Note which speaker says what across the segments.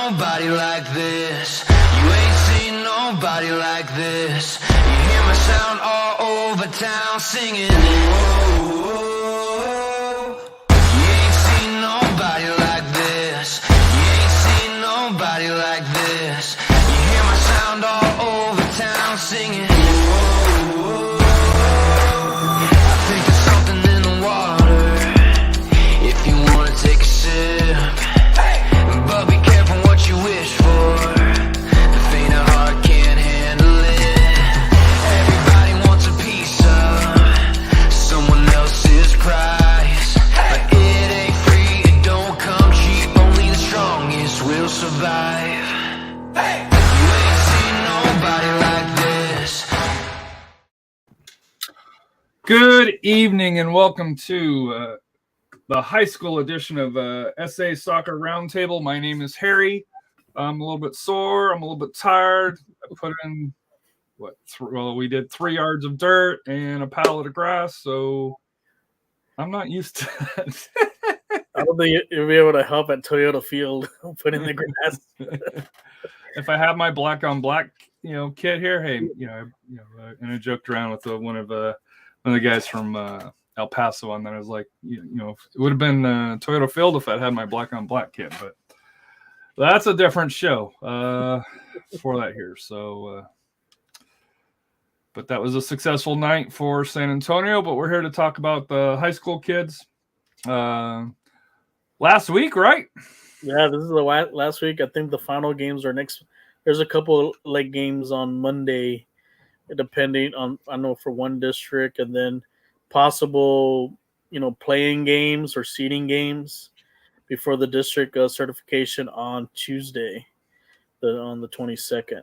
Speaker 1: nobody like this. You ain't seen nobody like this. You hear my sound all over town singing. Whoa. You ain't seen nobody like this. You ain't seen nobody like this. You hear my sound all over town singing. Whoa. I think there's something in the water. If you wanna take a sip, but be careful what you wish for. The faint of heart can't handle it. Everybody wants a piece of someone else's prize, but it ain't free, it don't come cheap. Only the strongest will survive. You ain't seen nobody like this.
Speaker 2: Good evening and welcome to the high school edition of SA Soccer Roundtable. My name is Harry. I'm a little bit sore. I'm a little bit tired. I put in, we did 3 yards of dirt and a pallet of grass, so I'm not used to that.
Speaker 3: I don't think you'll be able to help at Toyota Field put in the grass.
Speaker 2: If I have my black on black, kit here, hey, and I joked around with one of the guys from El Paso on that. I was like, it would have been Toyota Field if I'd had my black on black kit, but that's a different show for that here. So, but that was a successful night for San Antonio. But we're here to talk about the high school kids. Last week, right?
Speaker 3: Yeah, this is the last week. I think the final games are next. There's a couple leg games on Monday, depending on, I know, for one district, and then possible, playing games or seeding games before the district certification on Tuesday, on the 22nd.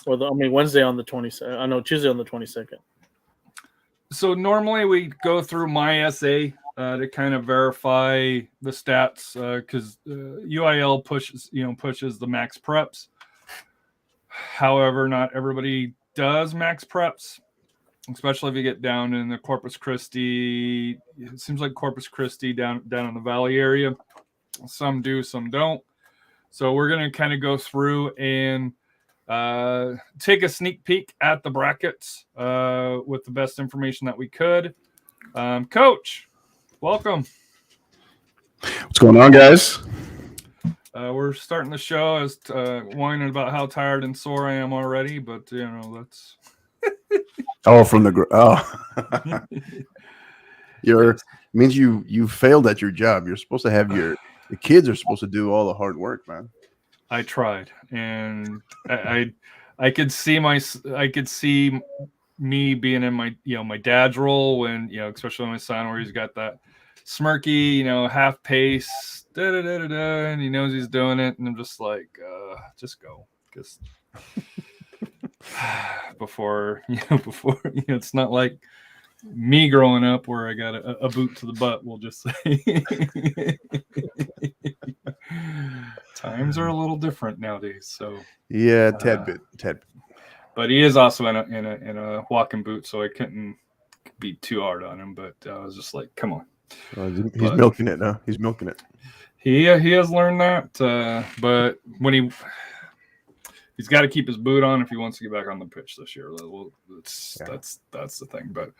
Speaker 3: Wednesday on the 22nd. I know, Tuesday on the 22nd.
Speaker 2: So normally we go through my SA to kind of verify the stats because UIL pushes the max preps. However, not everybody does max preps, especially if you get down in the Corpus Christi. It seems like Corpus Christi down in the Valley area. Some do, some don't. So we're going to kind of go through and take a sneak peek at the brackets with the best information that we could. Coach, welcome.
Speaker 4: What's going on, guys?
Speaker 2: We're starting the show as whining about how tired and sore I am already, but that's
Speaker 4: from the means you failed at your job. You're supposed to have the kids are supposed to do all the hard work, man.
Speaker 2: I tried, and I could see me being in my my dad's role when especially my son, where he's got that smirky half pace, and he knows he's doing it, and I'm just like, just go, because before it's not like me growing up where I got a boot to the butt, we'll just say. Times are a little different nowadays, so
Speaker 4: yeah, tad bit.
Speaker 2: But he is also in a walking boot, so I couldn't be too hard on him. But I was just like, come on.
Speaker 4: He's milking it now. He's milking it.
Speaker 2: He has learned that, but when he's got to keep his boot on if he wants to get back on the pitch this year. That's the thing. But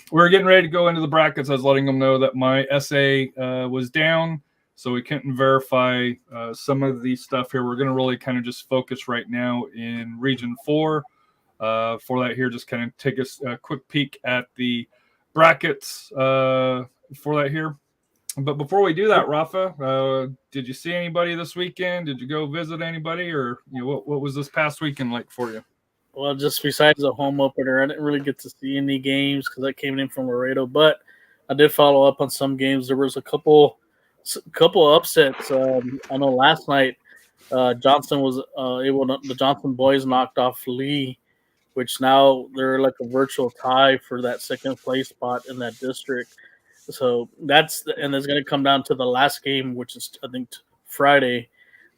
Speaker 2: we're getting ready to go into the brackets. I was letting them know that my SA was down, so we couldn't verify some of the stuff here. We're going to really kind of just focus right now in Region 4. For that here, just kind of take a quick peek at the brackets for that here. But before we do that, Rafa, did you see anybody this weekend? Did you go visit anybody, or what was this past weekend like for you?
Speaker 3: Well, just besides the home opener, I didn't really get to see any games because I came in from Laredo. But I did follow up on some games. There was a couple upsets. I know last night Johnson was the Johnson boys knocked off Lee, which now they're like a virtual tie for that second place spot in that district. So and it's going to come down to the last game, which is I think Friday,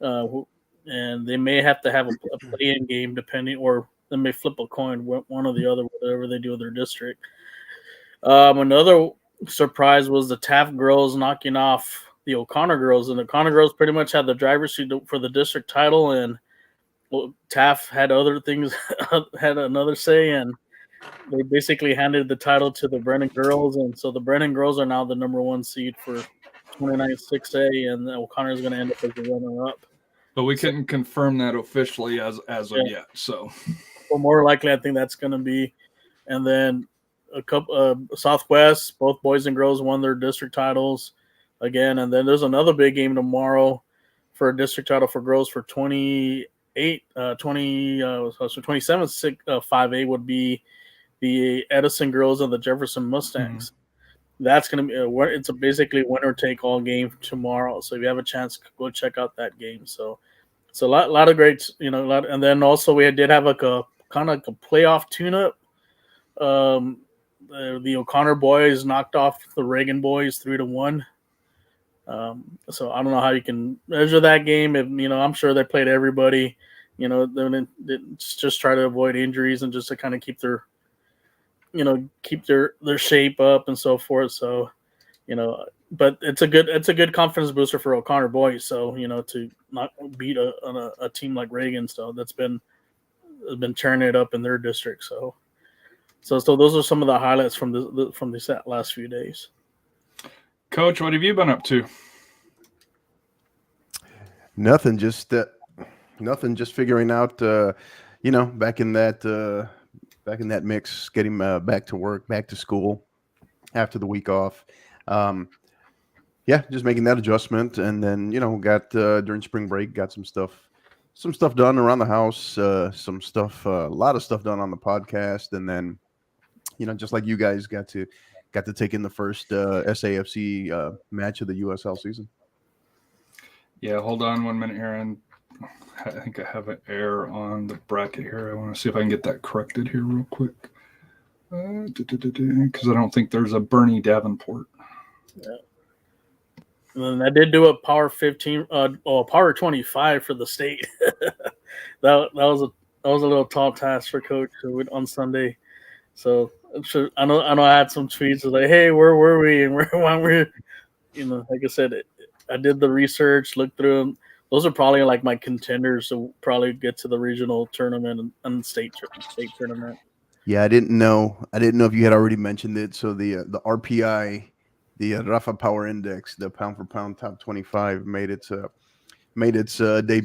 Speaker 3: and they may have to have a play-in game depending, or they may flip a coin, one or the other, whatever they do with their district. Another surprise was the Taft girls knocking off the O'Connor girls, and the O'Connor girls pretty much had the driver's seat for the district title, and Taft had other things, had another say, and they basically handed the title to the Brennan girls, and so the Brennan girls are now the number 1 seed for 29 6A, and O'Connor is going to end up as the runner-up.
Speaker 2: But we couldn't confirm that officially as of yet. So,
Speaker 3: well, more likely, I think that's going to be. And then a couple Southwest, both boys and girls won their district titles again. And then there's another big game tomorrow for a district title for girls for 27 5A would be the Edison girls and the Jefferson Mustangs. That's going to be it's basically winner take all game tomorrow. So if you have a chance, go check out that game. So it's a lot of great, and then also we did have like a kind of like a playoff tune-up. The O'Connor boys knocked off the Reagan boys 3-1. So I don't know how you can measure that game. If, I'm sure they played everybody. They just try to avoid injuries and just to kind of keep their shape up and so forth. So, but it's a good confidence booster for O'Connor boys. So, to not beat a team like Reagan, so has been tearing it up in their district. So those are some of the highlights from these last few days.
Speaker 2: Coach, what have you been up to?
Speaker 4: Nothing, just figuring out, back in that mix, getting back to work, back to school after the week off. Just making that adjustment. And then, got during spring break, got some stuff done around the house, a lot of stuff done on the podcast. And then, just like you guys got to take in the first SAFC match of the USL season.
Speaker 2: Yeah, hold on 1 minute here, and I think I have an error on the bracket here. I want to see if I can get that corrected here real quick. Because I don't think there's a Bernie Davenport.
Speaker 3: Yeah. And I did do a Power 15, Power 25 for the state. that was a little tall task for Coach on Sunday. So I'm sure I know I had some tweets like, "Hey, where were we?" And why we're, like I said, I did the research, looked through them. Those are probably like my contenders to probably get to the regional tournament and state tournament.
Speaker 4: Yeah, I didn't know if you had already mentioned it. So the RPI, the Rafa Power Index, the pound for pound top 25 made its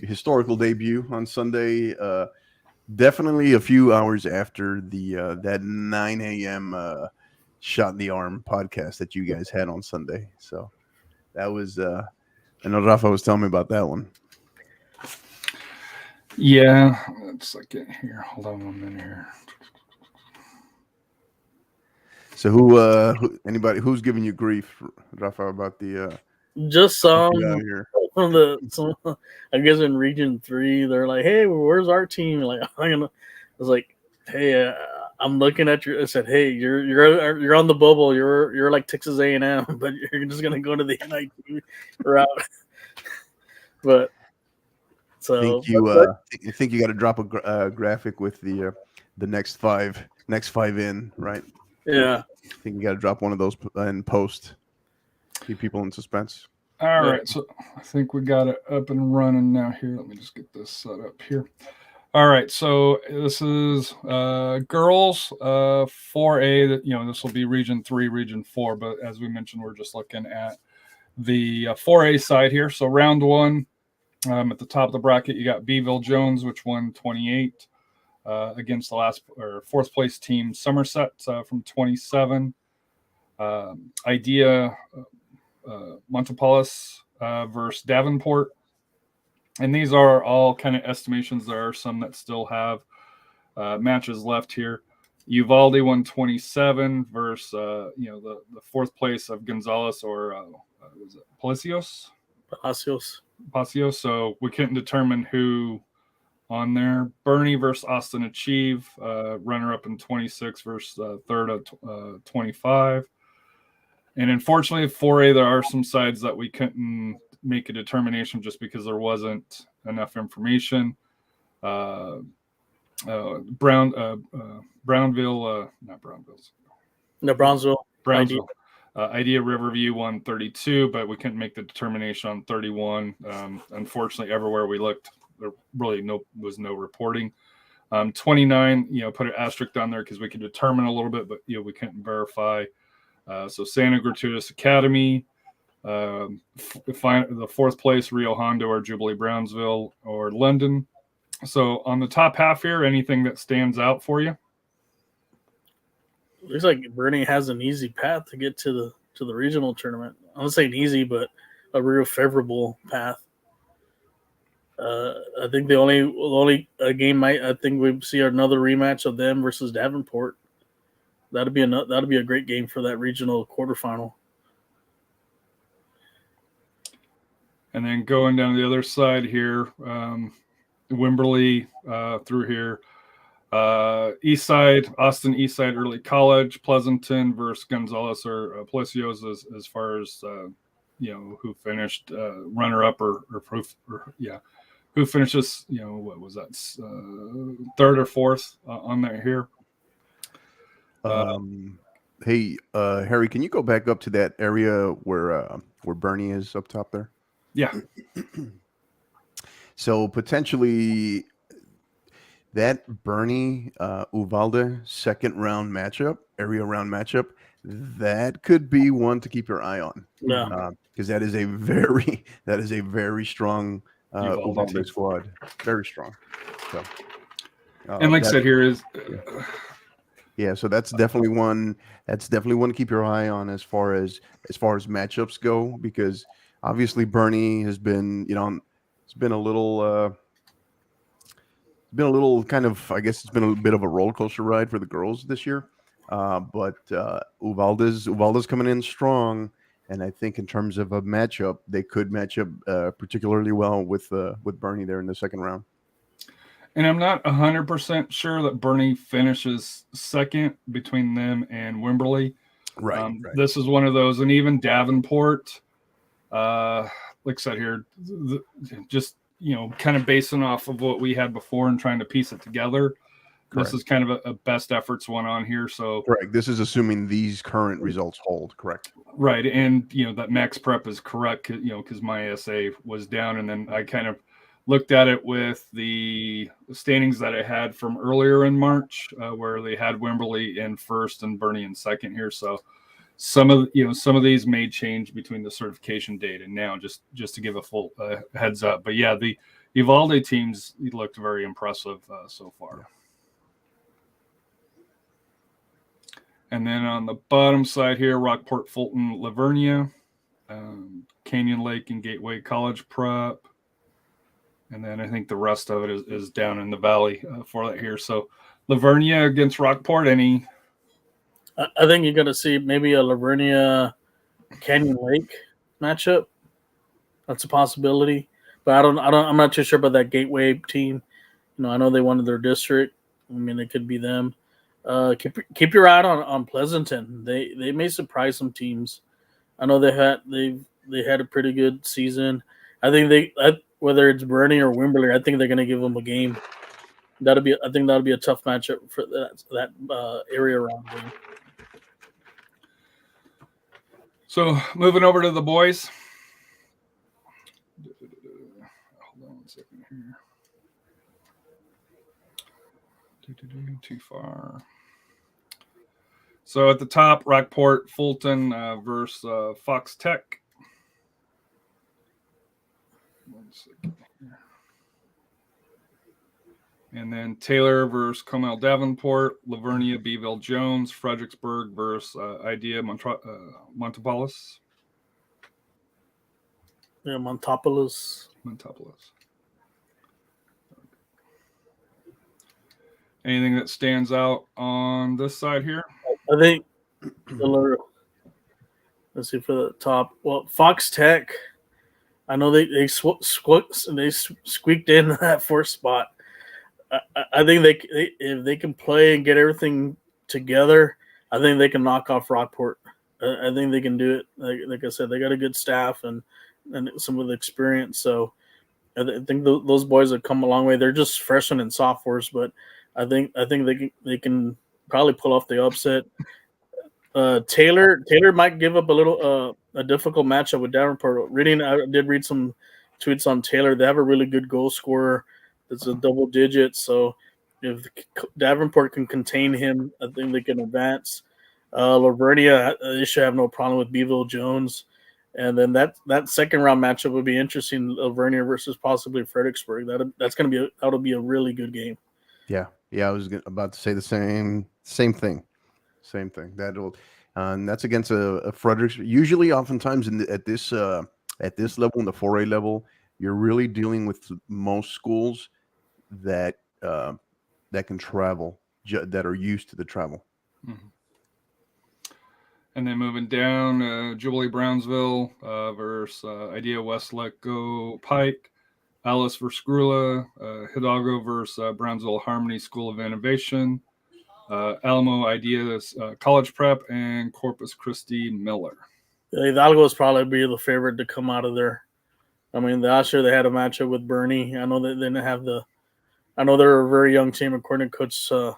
Speaker 4: historical debut on Sunday. Definitely a few hours after that 9 a.m. shot in the arm podcast that you guys had on Sunday. So that was I know Rafa was telling me about that one.
Speaker 2: Yeah, let's get here. Hold on 1 minute here.
Speaker 4: So who's giving you grief, Rafa, about the
Speaker 3: just some
Speaker 4: here?
Speaker 3: I guess in Region 3, they're like, "Hey, where's our team?" Like, I was like, "Hey, I'm looking at your." I said, "Hey, you're on the bubble. You're like Texas A&M, but you're just gonna go to the NIT route." But so
Speaker 4: you think you got to drop a graphic with the next five in, right?
Speaker 3: Yeah,
Speaker 4: I think you got to drop one of those in post. Keep people in suspense.
Speaker 2: All right, so I think we got it up and running now here. Let me just get this set up here. All right, so this is girls 4A. This will be Region 3, Region 4, but as we mentioned, we're just looking at the 4A side here. So round 1, at the top of the bracket, you got Beeville Jones, which won 28 against the fourth place team Somerset from 27. Idea Montepolis versus Davenport. And these are all kind of estimations. There are some that still have matches left here. Uvalde won 27 versus the fourth place of Gonzalez or was it Palacios? Palacios. So we couldn't determine who on there. Bernie versus Austin Achieve, runner up in 26 versus third at 25. And unfortunately, 4A, there are some sides that we couldn't make a determination just because there wasn't enough information. Brownsville. Idea Riverview won 32, but we couldn't make the determination on 31. Unfortunately, everywhere we looked, there really was no reporting. 29, put an asterisk on there because we could determine a little bit, but we couldn't verify. So Santa Gratuitous Academy, the 4th place, Rio Hondo or Jubilee Brownsville or London. So on the top half here, anything that stands out for you?
Speaker 3: Looks like Bernie has an easy path to get to the regional tournament. I'm not saying easy, but a real favorable path. I think the only game I think we see another rematch of them versus Davenport. That'd be a great game for that regional quarterfinal.
Speaker 2: And then going down to the other side here, Wimberley through here. East Side, Austin East Side Early College, Pleasanton versus Gonzales or Palacios as far as who finished runner-up or who finishes, what was that, 3rd or 4th on that here.
Speaker 4: Hey, Harry, can you go back up to that area where Bernie is up top there?
Speaker 2: Yeah.
Speaker 4: So potentially that Bernie Uvalde second round matchup, area round matchup, that could be one to keep your eye on.
Speaker 3: Yeah,
Speaker 4: because that is a very strong Uvalde squad, very strong. So,
Speaker 2: and like I said, here is.
Speaker 4: Yeah, so that's definitely one. That's definitely one to keep your eye on as far as matchups go, because obviously Bernie has been, it's been a little kind of, I guess it's been a bit of a roller coaster ride for the girls this year. But Uvalde's coming in strong, and I think in terms of a matchup, they could match up particularly well with Bernie there in the second round.
Speaker 2: And I'm not 100% sure that Bernie finishes second between them and Wimberley.
Speaker 4: Right.
Speaker 2: This is one of those, and even Davenport, like I said here, just kind of basing off of what we had before and trying to piece it together. Correct. This is kind of a best efforts one on here. So
Speaker 4: correct. This is assuming these current results hold. Correct.
Speaker 2: Right, and that Max Prep is correct. Because my SA was down, and then I kind of looked at it with the standings that I had from earlier in March, where they had Wimberley in first and Bernie in second here. So some of these may change between the certification date and now, just to give a full heads up. But yeah, the Uvalde teams looked very impressive so far. Yeah. And then on the bottom side here, Rockport, Fulton, Lavernia, Canyon Lake and Gateway College Prep. And then I think the rest of it is down in the valley for that here. So Lavernia against Rockport, any?
Speaker 3: I think you're going to see maybe a Lavernia Canyon Lake matchup. That's a possibility, but I'm not too sure about that Gateway team. I know they wanted their district. I mean, it could be them. Keep your eye on Pleasanton. They may surprise some teams. I know they had a pretty good season. I think whether it's Bernie or Wimberley, I think they're going to give them a game. I think that'll be a tough matchup for that area around them.
Speaker 2: So moving over to the boys. Hold on 1 second here. Too far. So at the top, Rockport, Fulton versus Fox Tech. 1 second here. And then Taylor versus Comel Davenport, Lavernia, Beeville Jones, Fredericksburg versus Idea Montopolis.
Speaker 3: Yeah, Montopolis.
Speaker 2: Anything that stands out on this side here?
Speaker 3: I think let's see for the top. Well, Fox Tech, I know they squeaked in that 4th spot. I think if they can play and get everything together, I think they can knock off Rockport. I think they can do it. Like I said, they got a good staff and some of the experience. So I think those boys have come a long way. They're just freshmen and sophomores, but I think they can probably pull off the upset. Taylor might give up a difficult matchup with Davenport. I did read some tweets on Taylor. They have a really good goal scorer. It's a double digit. So if Davenport can contain him, I think they can advance. Lavernia, they should have no problem with Beeville Jones. And then that second round matchup would be interesting. Lavernia versus possibly Fredericksburg. That'll be a really good game.
Speaker 4: Yeah. I was about to say the same thing. Same thing. And that's against a Fredericks. Usually, oftentimes at this level, in the 4A level, you're really dealing with most schools that can travel, that are used to the travel.
Speaker 2: Mm-hmm. And then moving down, Jubilee Brownsville versus Idea Westlake Pike, Alice versus Grula, Hidalgo versus Brownsville Harmony School of Innovation, Alamo Ideas College Prep, and Corpus Christi Miller.
Speaker 3: Hidalgo is probably be the favorite to come out of there. I mean, last year they had a matchup with Bernie. I know that they didn't have I know they're a very young team according to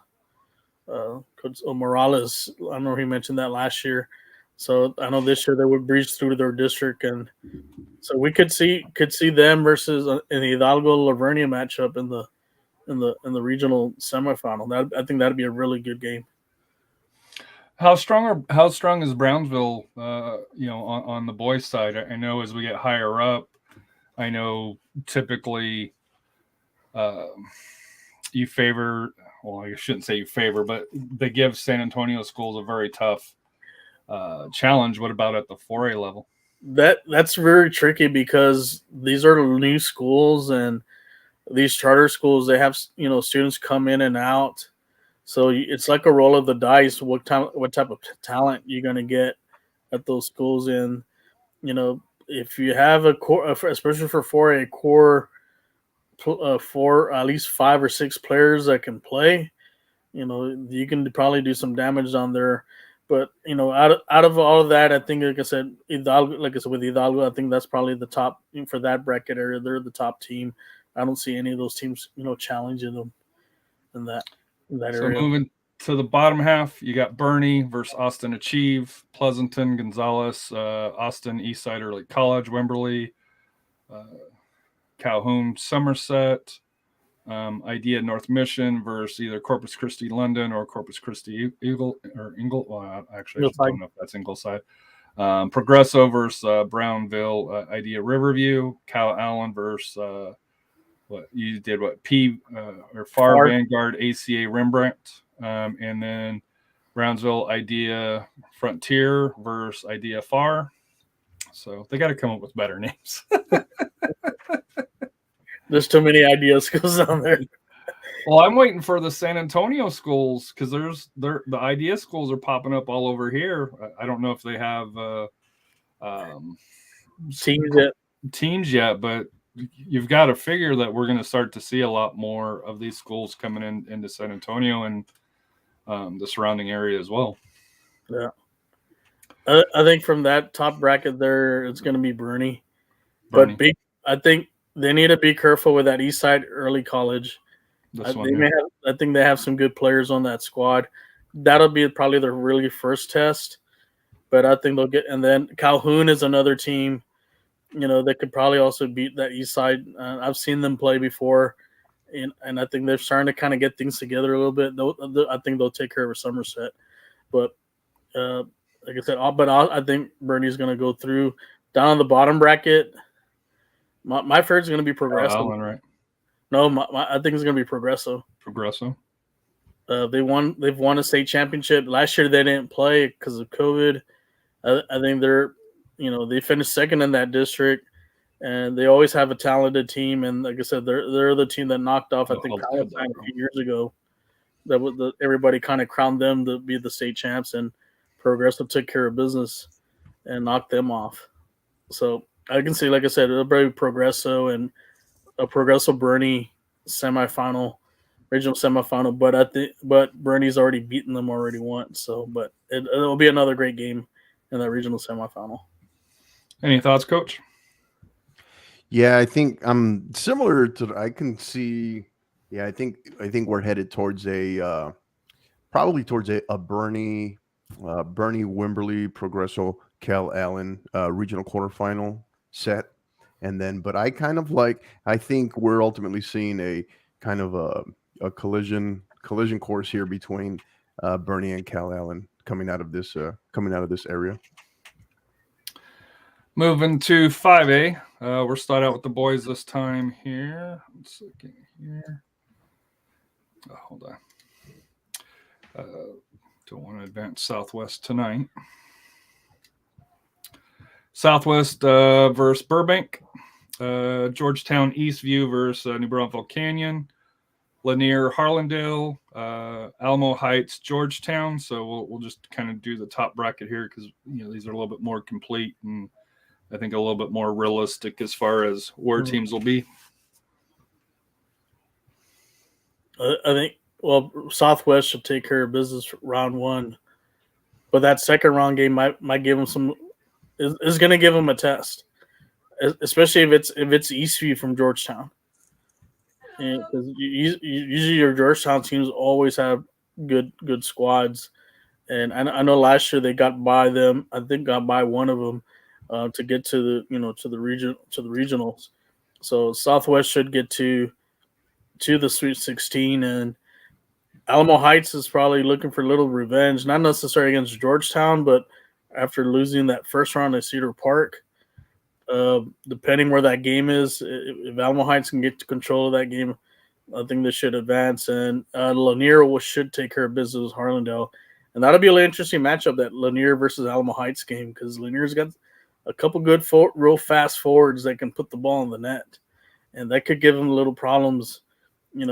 Speaker 3: Coach Morales. I know he mentioned that last year. So I know this year they would breeze through their district, and so we could see them versus an Hidalgo Lavernia matchup in the regional semifinal. I think that'd be a really good game.
Speaker 2: How strong is Brownsville? On the boys' side, I know as we get higher up, I know typically you favor. Well, I shouldn't say you favor, but they give San Antonio schools a very tough challenge. What about at the 4A level?
Speaker 3: That's very tricky because these are new schools, and these charter schools, they have students come in and out. So it's like a roll of the dice. What type of talent you're going to get at those schools? And if you have a core, especially for 4A, core for at least 5 or 6 players that can play, you can probably do some damage on there. But out of all of that, I think, like I said, with Hidalgo, I think that's probably the top for that bracket area. They're the top team. I don't see any of those teams, challenging them in that area.
Speaker 2: So moving to the bottom half, you got Bernie versus Austin Achieve, Pleasanton, Gonzales, Austin, Eastside Early College, Wimberley, Calhoun, Somerset, Idea North Mission versus either Corpus Christi London or Corpus Christi Ingle. Well, actually, I don't know if that's Ingleside. Progresso versus Brownville, Idea Riverview, Cal Allen versus Far Vanguard ACA Rembrandt, and then Brownsville Idea Frontier versus Idea Far. So they got to come up with better names.
Speaker 3: There's too many idea schools on there.
Speaker 2: Well, I'm waiting for the San Antonio schools because the idea schools are popping up all over here. I don't know if they have teams yet, but you've got to figure that we're going to start to see a lot more of these schools coming into San Antonio and the surrounding area as well.
Speaker 3: Yeah. I think from that top bracket there, it's going to be Bernie. But I think they need to be careful with that Eastside Early College. I think they have some good players on that squad. That'll be probably their really first test. But I think they'll get – and then Calhoun is another team, that could probably also beat that Eastside. I've seen them play before, and I think they're starting to kind of get things together a little bit. I think they'll take care of Somerset. But like I said, I think Bernie's going to go through. Down on the bottom bracket – my favorite is going to be Progresso.
Speaker 2: Allen, right?
Speaker 3: No, I think it's going to be Progresso.
Speaker 2: Progresso.
Speaker 3: They've won a state championship. Last year they didn't play because of COVID. I think they finished second in that district, and they always have a talented team. And like I said, they're the team that knocked off, I think, Palestine a few years ago. Everybody kind of crowned them to be the state champs, and Progresso took care of business and knocked them off. So I can see, like I said, it'll be Progresso and a Progresso Bernie semifinal, regional semifinal. But Bernie's already beaten them once. So, but it'll be another great game in that regional semifinal.
Speaker 2: Any thoughts, Coach?
Speaker 4: Yeah, I think I'm similar to. I can see. Yeah, I think we're headed towards probably towards a Bernie Bernie Wimberley, Progresso, Cal Allen, regional quarterfinal set. And then, but I kind of like, I think we're ultimately seeing a kind of a collision course here between Bernie and Cal Allen coming out of this area.
Speaker 2: Moving to 5A, we'll start out with the boys this time here. 1 second here. Hold on. Don't want to advance Southwest tonight. Southwest versus Burbank. Georgetown Eastview versus New Braunfels Canyon. Lanier Harlandale. Alamo Heights Georgetown. So we'll just kind of do the top bracket here because these are a little bit more complete and I think a little bit more realistic as far as where teams will be.
Speaker 3: I think, Southwest should take care of business round 1, but that second round game might give them some. Is going to give them a test, especially if it's Eastview from Georgetown. Because usually your Georgetown teams always have good squads, and I know last year they got by them. I think got by one of them to get to the regionals. So Southwest should get to the Sweet 16, and Alamo Heights is probably looking for a little revenge, not necessarily against Georgetown, but after losing that first round at Cedar Park, depending where that game is, if Alamo Heights can get to control of that game, I think they should advance. And Lanier should take care of business with Harlandale. And that'll be a really interesting matchup, that Lanier versus Alamo Heights game, because Lanier's got a couple good, real fast forwards that can put the ball in the net. And that could give them little problems, in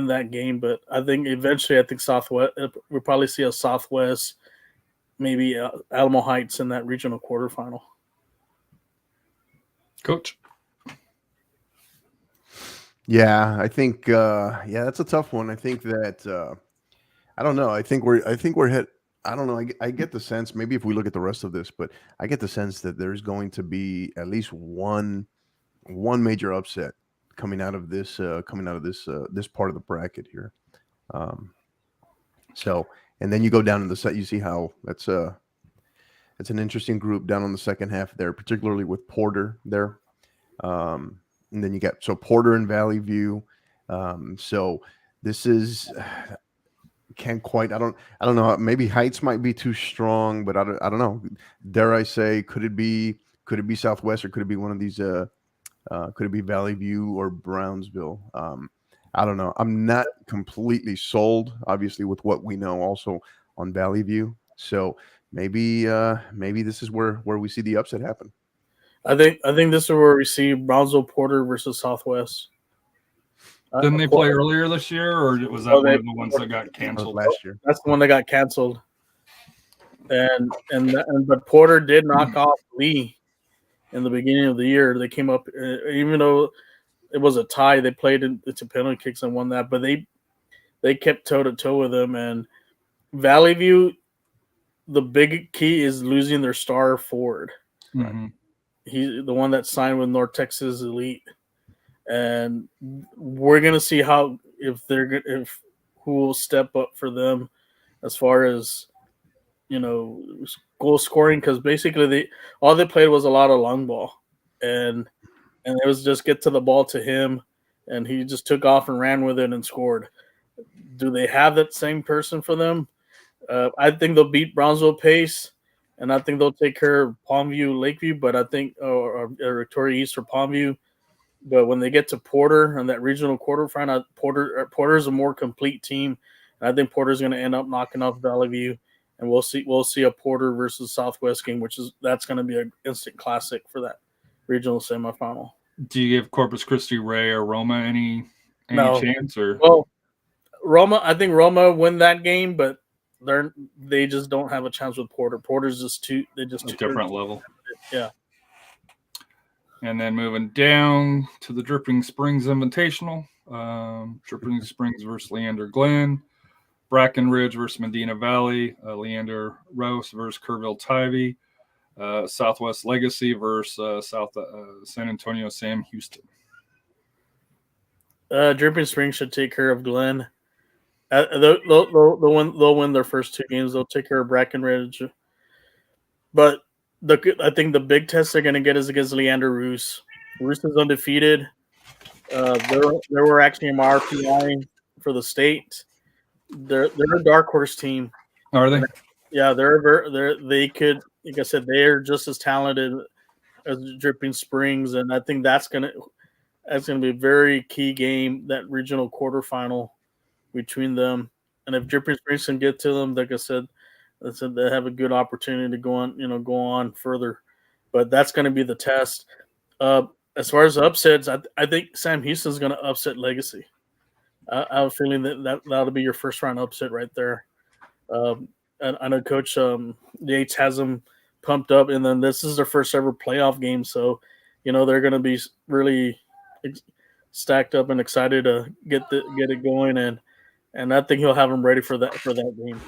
Speaker 3: that game. But I think eventually, Southwest, we'll probably see a Southwest, maybe Alamo Heights in that regional quarterfinal.
Speaker 2: Coach?
Speaker 4: Yeah, I think that's a tough one. I think that I don't know. I think we're hit. I don't know. I get the sense, maybe if we look at the rest of this, but I get the sense that there's going to be at least one major upset coming out of this this part of the bracket here. So, and then you go down in the set, you see how that's an interesting group down on the second half there, particularly with Porter there. And then you got Porter and Valley View. So this is can't quite. I don't know. Maybe Heights might be too strong, but I don't know. Dare I say, could it be Southwest, or could it be one of these? Could it be Valley View or Brownsville? I don't know. I'm not completely sold, obviously, with what we know also on Valley View. So maybe this is where we see the upset happen.
Speaker 3: I think this is where we see Brownsville Porter versus Southwest.
Speaker 2: Didn't they play earlier this year, or was that one of the ones that got canceled
Speaker 4: last year?
Speaker 3: That's the one that got canceled. But Porter did knock off Lee in the beginning of the year. They came up, even though it was a tie, they played into penalty kicks and won that. But they kept toe to toe with them. And Valley View, the big key is losing their star forward.
Speaker 2: Mm-hmm.
Speaker 3: He's the one that signed with North Texas Elite, and we're gonna see who will step up for them as far as goal scoring, because basically all they played was a lot of long ball, and it was just get to the ball to him, and he just took off and ran with it and scored. Do they have that same person for them? I think they'll beat Brownsville pace, and I think they'll take care of Palmview, Lakeview, but I think or Victoria East or Palmview. But when they get to Porter and that regional quarterfinal, Porter's a more complete team, and I think Porter's going to end up knocking off Valley View. And we'll see a Porter versus Southwest game, that's going to be an instant classic for that regional semifinal.
Speaker 2: Do you give Corpus Christi, Ray, or Roma any chance? Or
Speaker 3: I think Roma win that game, but they just don't have a chance with Porter. Porter's just too
Speaker 2: different level.
Speaker 3: Yeah.
Speaker 2: And then moving down to the Dripping Springs Invitational, Dripping Springs versus Leander Glen. Brackenridge versus Medina Valley, Leander Rose versus Kerrville Tivy, Southwest Legacy versus San Antonio Sam Houston.
Speaker 3: Dripping Springs should take care of Glen. They'll win their first 2 games. They'll take care of Brackenridge. But I think the big test they're going to get is against Leander Roos. Roos is undefeated. They were actually in my RPI for the state. They're a dark horse team.
Speaker 2: Are they?
Speaker 3: Yeah, they could, like I said, they're just as talented as Dripping Springs, and I think that's gonna be a very key game, that regional quarterfinal between them. And if Dripping Springs can get to them, like I said, they have a good opportunity to go on further. But that's going to be the test. As far as upsets, I think Sam Houston's going to upset Legacy. I have a feeling that'll be your first round upset right there. I know Coach Yates has them pumped up, and then this is their first ever playoff game, so they're going to be really stacked up and excited to get it going, and I think he'll have them ready for that game.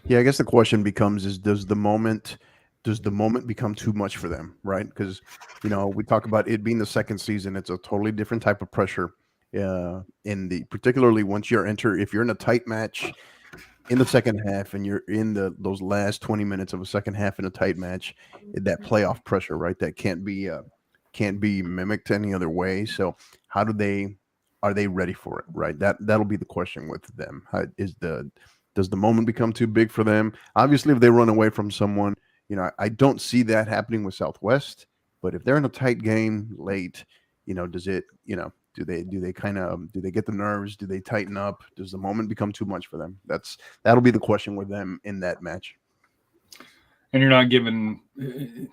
Speaker 4: Yeah, I guess the question becomes: does the moment become too much for them, right? Because we talk about it being the second season; it's a totally different type of pressure. Particularly once if you're in a tight match in the second half, and you're in those last 20 minutes of a second half in a tight match, that playoff pressure, right? That can't be mimicked any other way. So, are they ready for it, right? That'll be the question with them. Does the moment become too big for them? Obviously, if they run away from someone, I don't see that happening with Southwest. But if they're in a tight game late, does it, do they get the nerves? Do they tighten up? Does the moment become too much for them? That'll be the question with them in that match.
Speaker 2: And you're not giving, and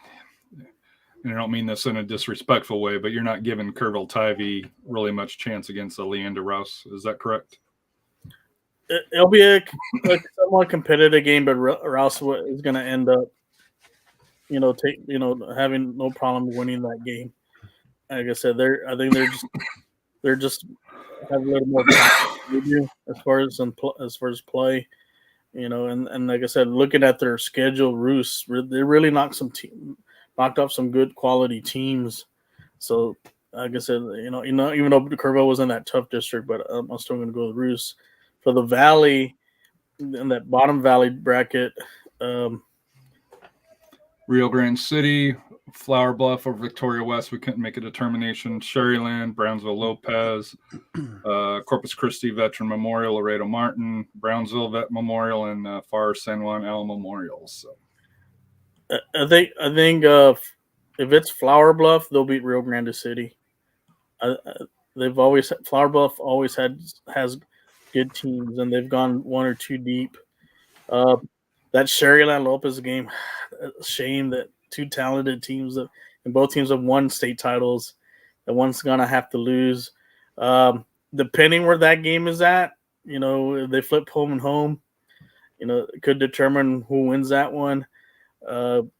Speaker 2: I don't mean this in a disrespectful way, but you're not giving Kerrville Tivy really much chance against the Leander Rouse. Is that correct?
Speaker 3: It'll be a somewhat competitive game, but Rouse is going to end up, having no problem winning that game. Like I said, they're just have a little more time as far as play, and like I said, looking at their schedule, Roos, they really knocked off some good quality teams. So like I said, even though Kerrville was in that tough district, but I'm still going to go with Roos. For the Valley, in that bottom Valley bracket,
Speaker 2: Rio Grande City, Flower Bluff, or Victoria West, we couldn't make a determination. Sherryland, Brownsville Lopez, Corpus Christi Veteran Memorial, Laredo Martin, Brownsville Vet Memorial, and Far San Juan Al Memorial. So,
Speaker 3: I think if it's Flower Bluff, they'll beat Rio Grande City. Flower Bluff always has good teams, and they've gone 1 or 2 deep. That Sherryland Lopez game, shame that 2 talented teams and both teams have won state titles, and one's gonna have to lose. Depending where that game is at, if they flip home and home, it could determine who wins that one. I'm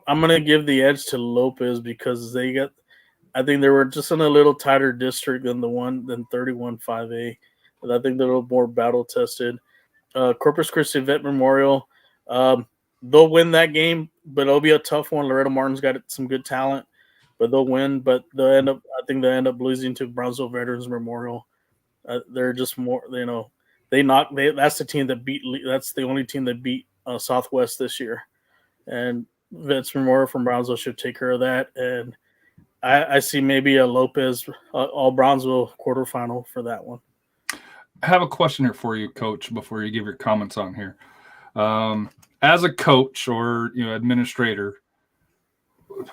Speaker 3: gonna give the edge to Lopez because I think they were just in a little tighter district than 31-5A. And I think they're a little more battle tested. Corpus Christi Vet Memorial, they'll win that game, but it'll be a tough one. Laredo Martin's got some good talent, but they'll win. But I think they'll end up losing to Brownsville Veterans Memorial. They're just more, that's the team that that's the only team that beat Southwest this year. And Vets Memorial from Brownsville should take care of that. And I see maybe a Lopez all Brownsville quarterfinal for that one.
Speaker 2: I have a question here for you, Coach, before you give your comments on here. As a coach or administrator,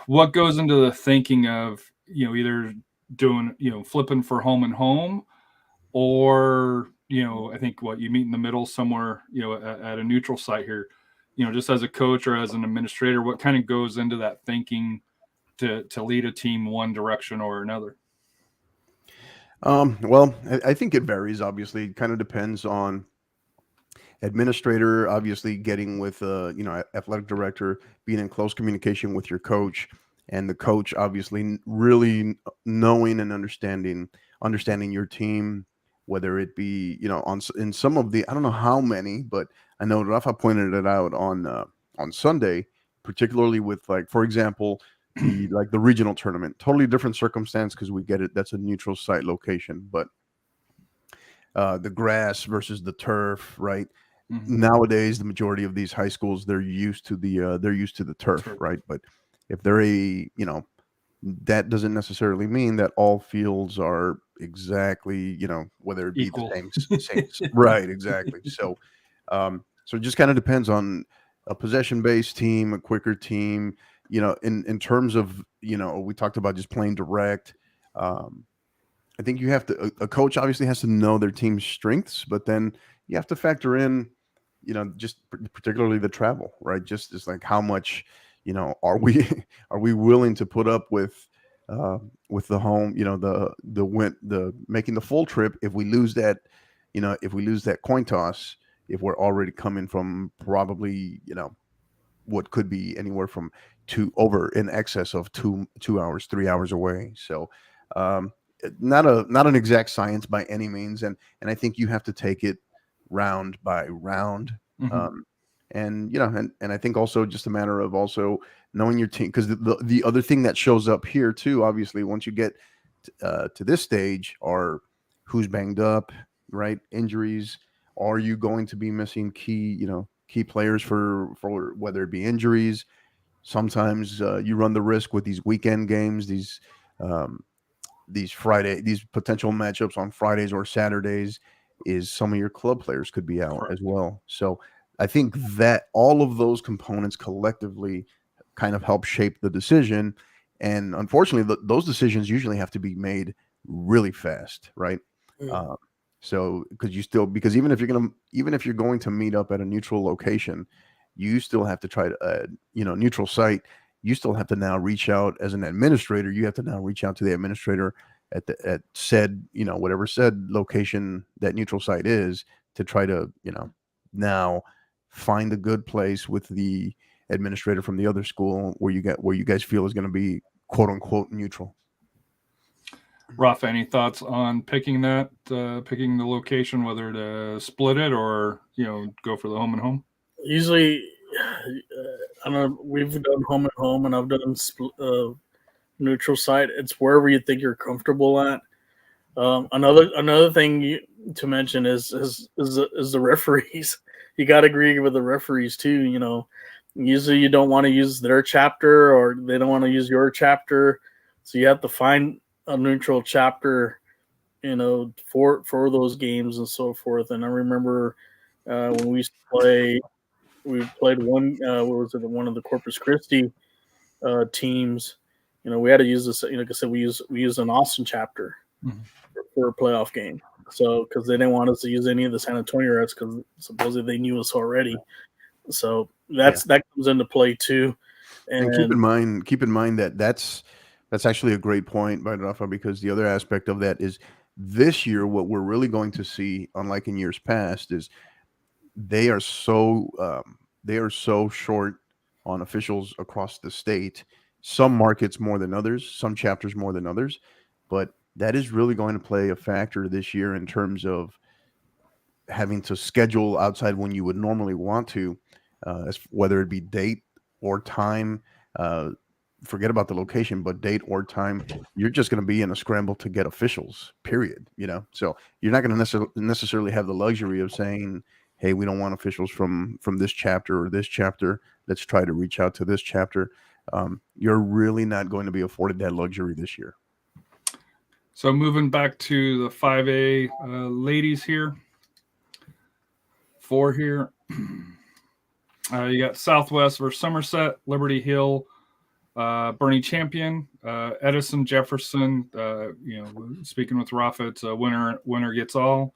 Speaker 2: what goes into the thinking of either doing flipping for home and home, or I think you meet in the middle somewhere at a neutral site here. Just as a coach or as an administrator, what kind of goes into that thinking to lead a team one direction or another?
Speaker 4: Well, I think it varies. Obviously, it kind of depends on administrator, obviously getting with athletic director, being in close communication with your coach, and the coach obviously really knowing and understanding your team, whether it be in some of the, I don't know how many, but I know Rafa pointed it out on Sunday, particularly with, like, for example, the regional tournament, totally different circumstance because we get it. That's a neutral site location, but the grass versus the turf, right?
Speaker 2: Mm-hmm.
Speaker 4: Nowadays, the majority of these high schools, they're used to the turf, right? But if they're that doesn't necessarily mean that all fields are exactly, whether it be the
Speaker 2: Equal.
Speaker 4: same, right? Exactly. So, so it just kind of depends on a possession-based team, a quicker team. In terms of, we talked about just playing direct. I think you have to. A coach obviously has to know their team's strengths, but then you have to factor in, just particularly the travel, right? Just like how much, are we are we willing to put up with the home, the making the full trip if we lose that, if we lose that coin toss, if we're already coming from probably, what could be anywhere from over in excess of 2 hours, 3 hours away. So, um, not an exact science by any means, and I think you have to take it round by round.
Speaker 2: Mm-hmm.
Speaker 4: And I think also just a matter of also knowing your team, because the other thing that shows up here too, obviously, once you get to this stage, are who's banged up, right? Injuries. Are you going to be missing key players for whether it be injuries? Sometimes you run the risk with these weekend games, um, these potential matchups on Fridays or Saturdays, is some of your club players could be out as well. So I think that all of those components collectively kind of help shape the decision. And unfortunately, those decisions usually have to be made really fast, right?
Speaker 3: Mm.
Speaker 4: So because even if you're going to meet up at a neutral location, you still have to try to neutral site. You still have to now reach out as an administrator. You have to now reach out to the administrator at said, whatever said location that neutral site is, to try to, now find a good place with the administrator from the other school where you guys feel is going to be quote unquote neutral.
Speaker 2: Rafa, any thoughts on picking the location, whether to split it or go for the home and home?
Speaker 3: Usually, I know we've done home and home, and I've done neutral site. It's wherever you think you're comfortable at. Another thing to mention is the referees. You got to agree with the referees too. Usually you don't want to use their chapter, or they don't want to use your chapter, so you have to find a neutral chapter, for those games and so forth. And I remember when we used to play, we played one. What was it? One of the Corpus Christi teams. We had to use this. Like I said, we use an Austin chapter for a playoff game. So because they didn't want us to use any of the San Antonio Reds, because supposedly they knew us already. So that comes into play too.
Speaker 4: And keep in mind that that's actually a great point by Rafa, because the other aspect of that is this year what we're really going to see, unlike in years past, is they are so short on officials across the state. Some markets more than others, some chapters more than others, but that is really going to play a factor this year in terms of having to schedule outside when you would normally want to, whether it be date or time. Forget about the location, but date or time, you're just going to be in a scramble to get officials, period. So you're not going to necessarily have the luxury of saying, hey, we don't want officials from this chapter or this chapter. Let's try to reach out to this chapter. You're really not going to be afforded that luxury this year.
Speaker 2: So moving back to the 5A ladies here. 4 here. You got Southwest versus Somerset, Liberty Hill, Bernie Champion, Edison Jefferson. Speaking with Rafa, it's a winner gets all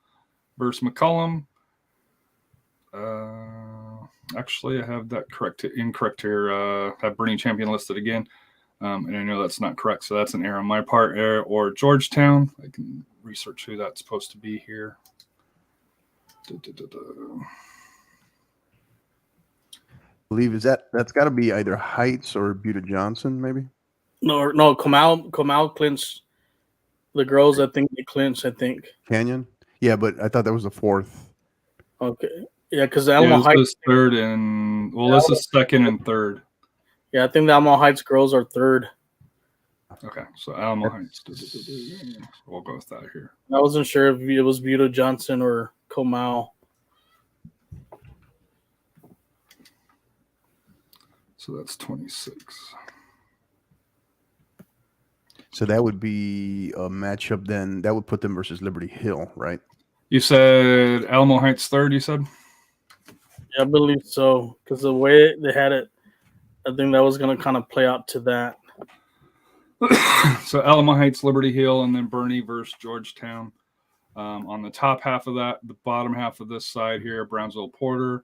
Speaker 2: versus McCollum. Actually, I have that incorrect here. I have Bernie Champion listed again. And I know that's not correct, so that's an error on my part. Or Georgetown. I can research who that's supposed to be here.
Speaker 4: I believe that's got to be either Heights or Buda Johnson, maybe.
Speaker 3: No, Kamal clinched the girls. I think they clinched. I think
Speaker 4: Canyon. Yeah, but I thought that was the 4th.
Speaker 3: Okay, yeah, because Alamo
Speaker 2: this
Speaker 3: Heights
Speaker 2: is third and this is second and third.
Speaker 3: Yeah, I think the Alamo Heights girls are third.
Speaker 2: Okay, so Alamo Heights. We'll go with that here.
Speaker 3: I wasn't sure if it was Buda Johnson or Comau.
Speaker 2: So that's 26.
Speaker 4: So that would be a matchup then. That would put them versus Liberty Hill, right?
Speaker 2: You said Alamo Heights third, you said?
Speaker 3: Yeah, I believe so. Because the way they had it, I think that was going to kind of play out to that.
Speaker 2: So Alamo Heights, Liberty Hill, and then Bernie versus Georgetown. On the top half of that, the bottom half of this side here, Brownsville Porter,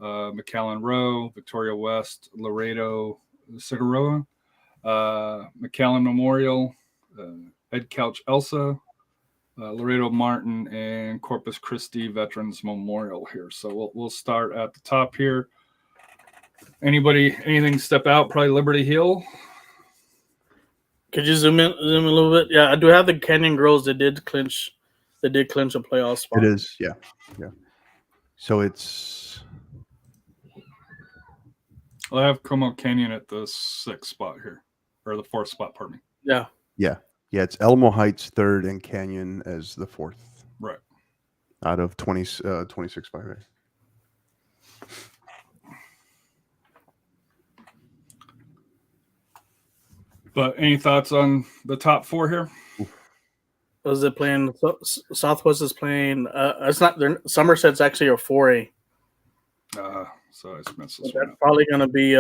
Speaker 2: McAllen Row, Victoria West, Laredo, Cigaroa, McAllen Memorial, Ed Couch Elsa, Laredo Martin, and Corpus Christi Veterans Memorial here. So we'll start at the top here. Anything step out? Probably Liberty Hill.
Speaker 3: Could you zoom in a little bit? Yeah, I do have the Canyon Girls. They did clinch a playoff spot.
Speaker 4: It is, yeah. So it's
Speaker 2: I have Como Canyon at the 6th spot here, or the 4th spot. Pardon me.
Speaker 3: Yeah.
Speaker 4: It's Alamo Heights third and Canyon as the 4th.
Speaker 2: Right.
Speaker 4: Out of 26 5A.
Speaker 2: But any thoughts on the top 4 here?
Speaker 3: Was it playing? Southwest is playing. It's not. Somerset's actually a 4A.
Speaker 2: So I just messed this
Speaker 3: That's
Speaker 2: one up.
Speaker 3: probably going to be.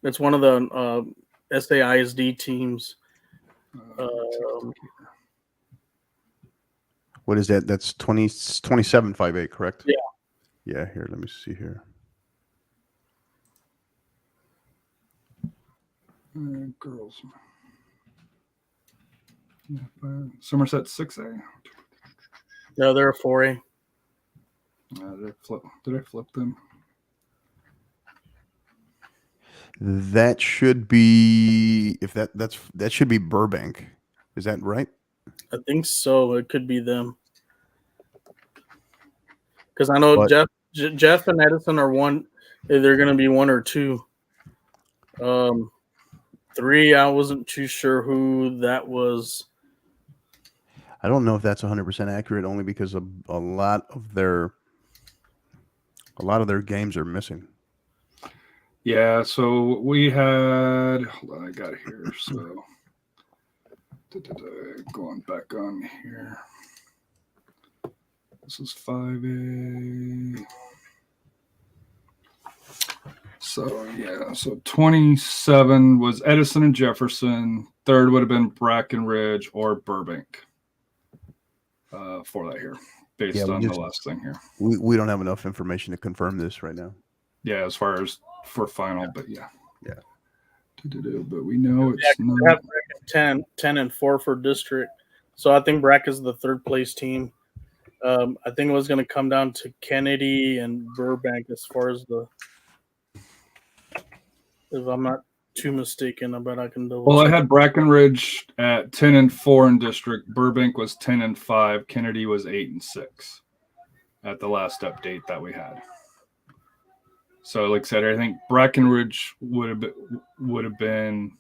Speaker 3: It's one of the SAISD teams.
Speaker 4: What is that? That's 27 5A, correct?
Speaker 3: Yeah.
Speaker 4: Yeah, here, let me see here.
Speaker 2: Girls. Somerset 6A.
Speaker 3: No, they're a 4A.
Speaker 2: Did I flip them?
Speaker 4: That should be that should be Burbank. Is that right?
Speaker 3: I think so. It could be them. Because I know Jeff and Edison are one. They're going to be 1 or 2. 3, I wasn't too sure who that was.
Speaker 4: I don't know if that's 100% accurate, only because a lot of their games are missing.
Speaker 2: Yeah, so we had. Hold on, I got it here. So going back on here. This is 5A. So 27 was Edison and Jefferson. Third would have been Brackenridge or Burbank for that here, based on the last thing here.
Speaker 4: We don't have enough information to confirm this right now.
Speaker 2: Yeah, as far as for final, but yeah. But we know it's
Speaker 3: not 10 and 4 for district. So I think Brack is the 3rd place team. I think it was going to come down to Kennedy and Burbank as far as if I'm not too mistaken, but I can double.
Speaker 2: Well, I had Brackenridge at 10 and 4 in district. Burbank was 10 and 5. Kennedy was 8 and 6 at the last update that we had. So, like I said, I think Brackenridge would have been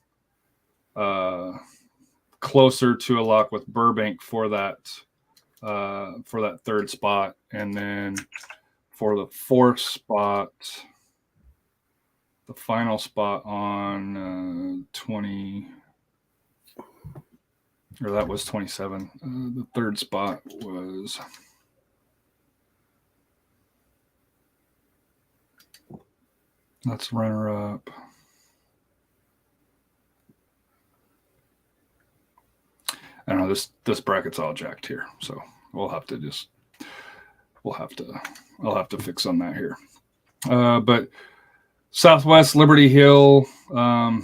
Speaker 2: closer to a lock with Burbank for that 3rd spot, and then for the 4th spot, the final spot on 20, or that was 27. The 3rd spot was. Let's runner up. I don't know, this bracket's all jacked here, so I'll have to fix on that here. But Southwest, Liberty Hill, Bernie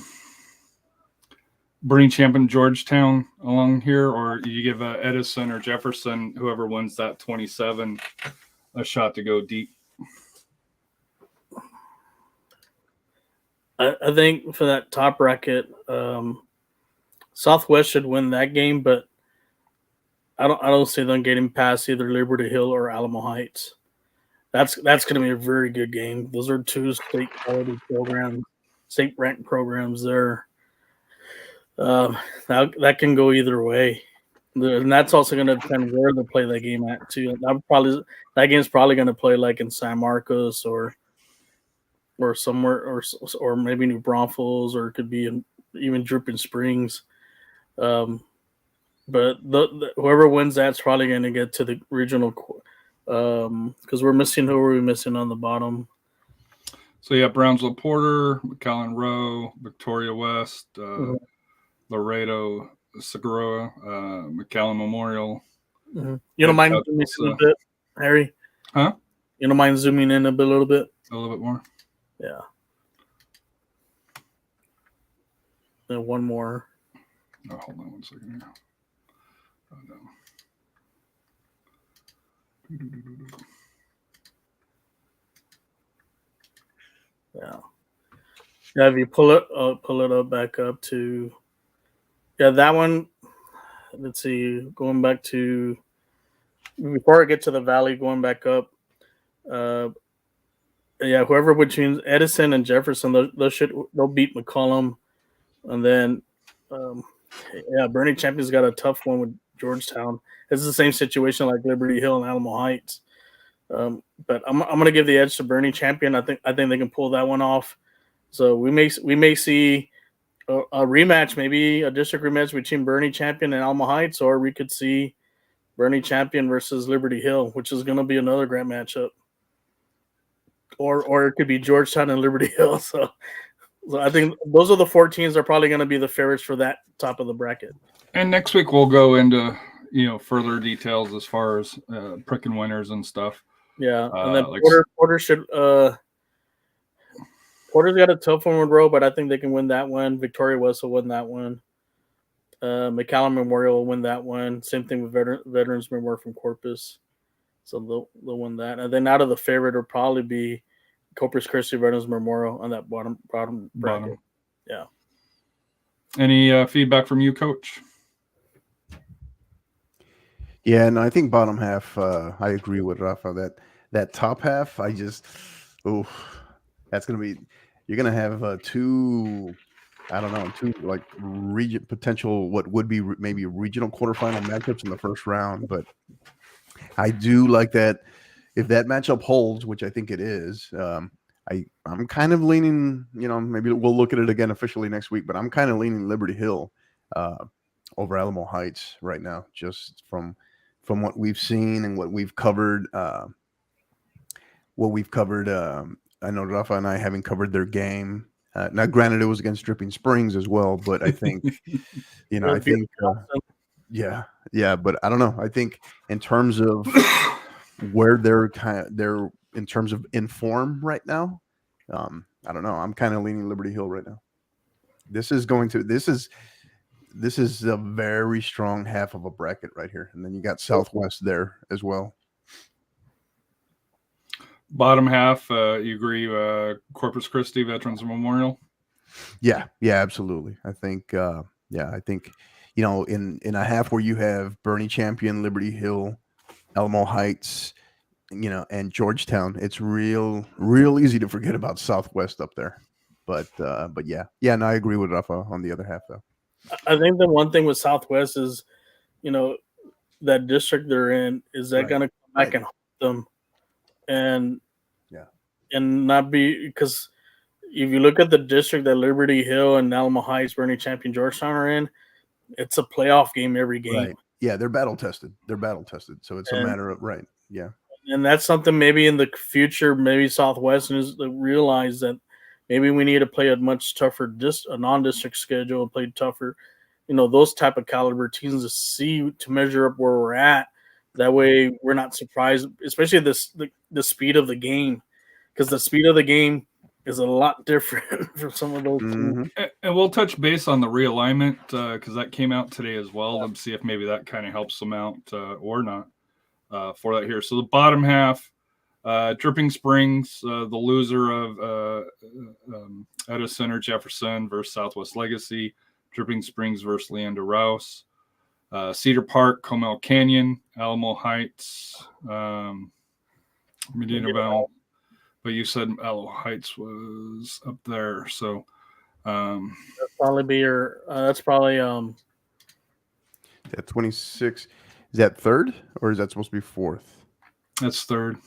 Speaker 2: Champion, Georgetown along here, or you give Edison or Jefferson, whoever wins that 27, a shot to go deep.
Speaker 3: I think for that top bracket, Southwest should win that game, but I don't see them getting past either Liberty Hill or Alamo Heights. That's going to be a very good game. Those are 2 state quality programs, state ranked programs there. That can go either way, and that's also going to depend where they play that game at too. That game's probably going to play like in San Marcos or somewhere or maybe New Braunfels, or it could be in even Dripping Springs. But whoever wins that's probably going to get to the regional, because we're missing who are we missing on the bottom.
Speaker 2: So yeah, Brownsville Porter, Conroe, Victoria West, Laredo, Segura, McAllen Memorial.
Speaker 3: Mm-hmm. You don't mind zooming in a bit, Harry?
Speaker 2: Huh?
Speaker 3: You don't mind zooming in a little bit?
Speaker 2: A little bit more.
Speaker 3: Yeah. And one more.
Speaker 2: Oh, hold on 1 second here. Oh, no.
Speaker 3: Yeah. Yeah, if you pull it up back up to that one. Let's see, going back to before I get to the Valley, going back up. Whoever between Edison and Jefferson, they'll beat McCollum, and then Bernie Champion's got a tough one with Georgetown. It's the same situation like Liberty Hill and Alamo Heights. But I'm going to give the edge to Bernie Champion. I think they can pull that one off. So we may see a rematch, maybe a district rematch between Bernie Champion and Alamo Heights, or we could see Bernie Champion versus Liberty Hill, which is going to be another great matchup. Or it could be Georgetown and Liberty Hill. So I think those are the 4 teams that are probably going to be the favorites for that top of the bracket.
Speaker 2: And next week we'll go into further details as far as picking winners and stuff.
Speaker 3: Yeah, and then Porter should. Porter's got a tough one with Monroe, but I think they can win that one. Victoria West will win that one. McAllen Memorial will win that one. Same thing with Veterans Memorial from Corpus. So they'll win that. And then out of the favorite will probably be Corpus Christi Veterans Memorial on that bottom bracket. Yeah.
Speaker 2: Any feedback from you, Coach?
Speaker 4: Yeah, no, I think bottom half, I agree with Rafa. That top half, that's going to be, you're going to have two like potential, what would be maybe regional quarterfinal matchups in the first round. But I do like that if that matchup holds, which I think it is. I'm kind of leaning, maybe we'll look at it again officially next week, but I'm kind of leaning Liberty Hill over Alamo Heights right now, just from what we've seen and what we've covered. I know Rafa and I haven't covered their game. Now, granted, it was against Dripping Springs as well, but I think, but I don't know. I think in terms of where they're in terms of in form right now, I don't know. I'm kind of leaning Liberty Hill right now. This is a very strong half of a bracket right here, and then you got Southwest there as well.
Speaker 2: Bottom half, you agree? Corpus Christi Veterans Memorial.
Speaker 4: Yeah, absolutely. I think, in a half where you have Bernie Champion, Liberty Hill, Alamo Heights, and Georgetown, it's real easy to forget about Southwest up there. But no, I agree with Rafa on the other half though.
Speaker 3: I think the one thing with Southwest is, that district they're in, is that going to come back and help them, and not be, because if you look at the district that Liberty Hill and Alamo Heights, Bernie Champion, Georgetown are in, it's a playoff game every game.
Speaker 4: Right. Yeah, they're battle tested. So it's a matter of
Speaker 3: and that's something maybe in the future, maybe Southwestern is to realize that maybe we need to play a much tougher a non-district schedule, play tougher, those type of caliber teams to measure up where we're at. That way we're not surprised, especially the speed of the game, because the speed of the game is a lot different from some of those teams.
Speaker 2: And we'll touch base on the realignment because that came out today as well. Let's see if maybe that kind of helps them out or not for that here. So the bottom half, Dripping Springs, the loser of Edison or Jefferson versus Southwest Legacy, Dripping Springs versus Leander Rouse, Cedar Park, Comel Canyon, Alamo Heights, Medina Valley. But you said Alamo Heights was up there. So
Speaker 3: That'll probably be your. That's probably
Speaker 4: That 26. Is that third or is that supposed to be fourth?
Speaker 2: That's third.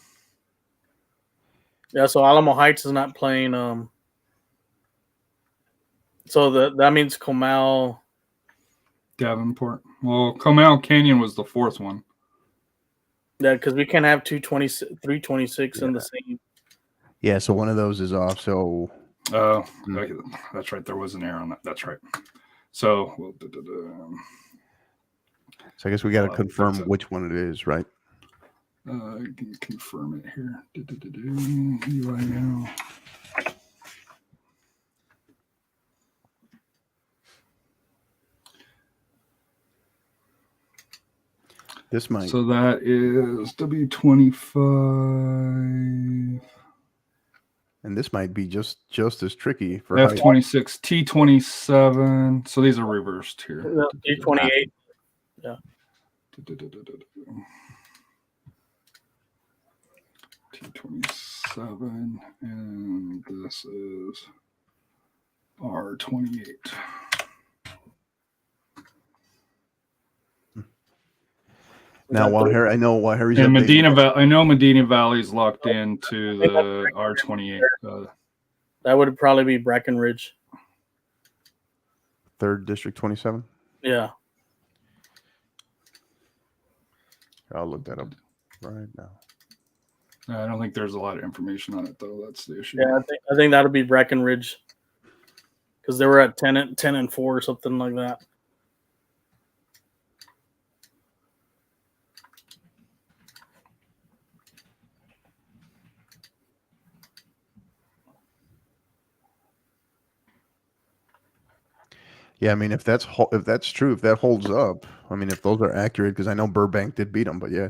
Speaker 3: Yeah, so Alamo Heights is not playing. So that means Comal.
Speaker 2: Davenport. Well, Comal Canyon was the fourth one.
Speaker 3: Yeah, because we can't have 326 in the same.
Speaker 4: Yeah, so one of those is off. So
Speaker 2: Oh, that's right. There was an error on that. That's right. So,
Speaker 4: I guess we got to confirm which one it is, right?
Speaker 2: I can confirm it here. UIL.
Speaker 4: This might.
Speaker 2: So that is W25.
Speaker 4: And this might be just as tricky for
Speaker 2: F26, T27. So these are reversed here.
Speaker 3: T28. Yeah.
Speaker 2: T27, and this is R28.
Speaker 4: Now, while Harry's
Speaker 2: and
Speaker 4: updating,
Speaker 2: I know Medina Valley's locked into the R28.
Speaker 3: That would probably be Brackenridge.
Speaker 4: 3rd District 27.
Speaker 3: Yeah.
Speaker 4: I'll look that up right now.
Speaker 2: I don't think there's a lot of information on it, though. That's the issue.
Speaker 3: Yeah, I think that'll be Brackenridge because they were at 10 and 4 or something like that.
Speaker 4: Yeah, I mean, if that's true, if that holds up, I mean, if those are accurate, because I know Burbank did beat them, but yeah,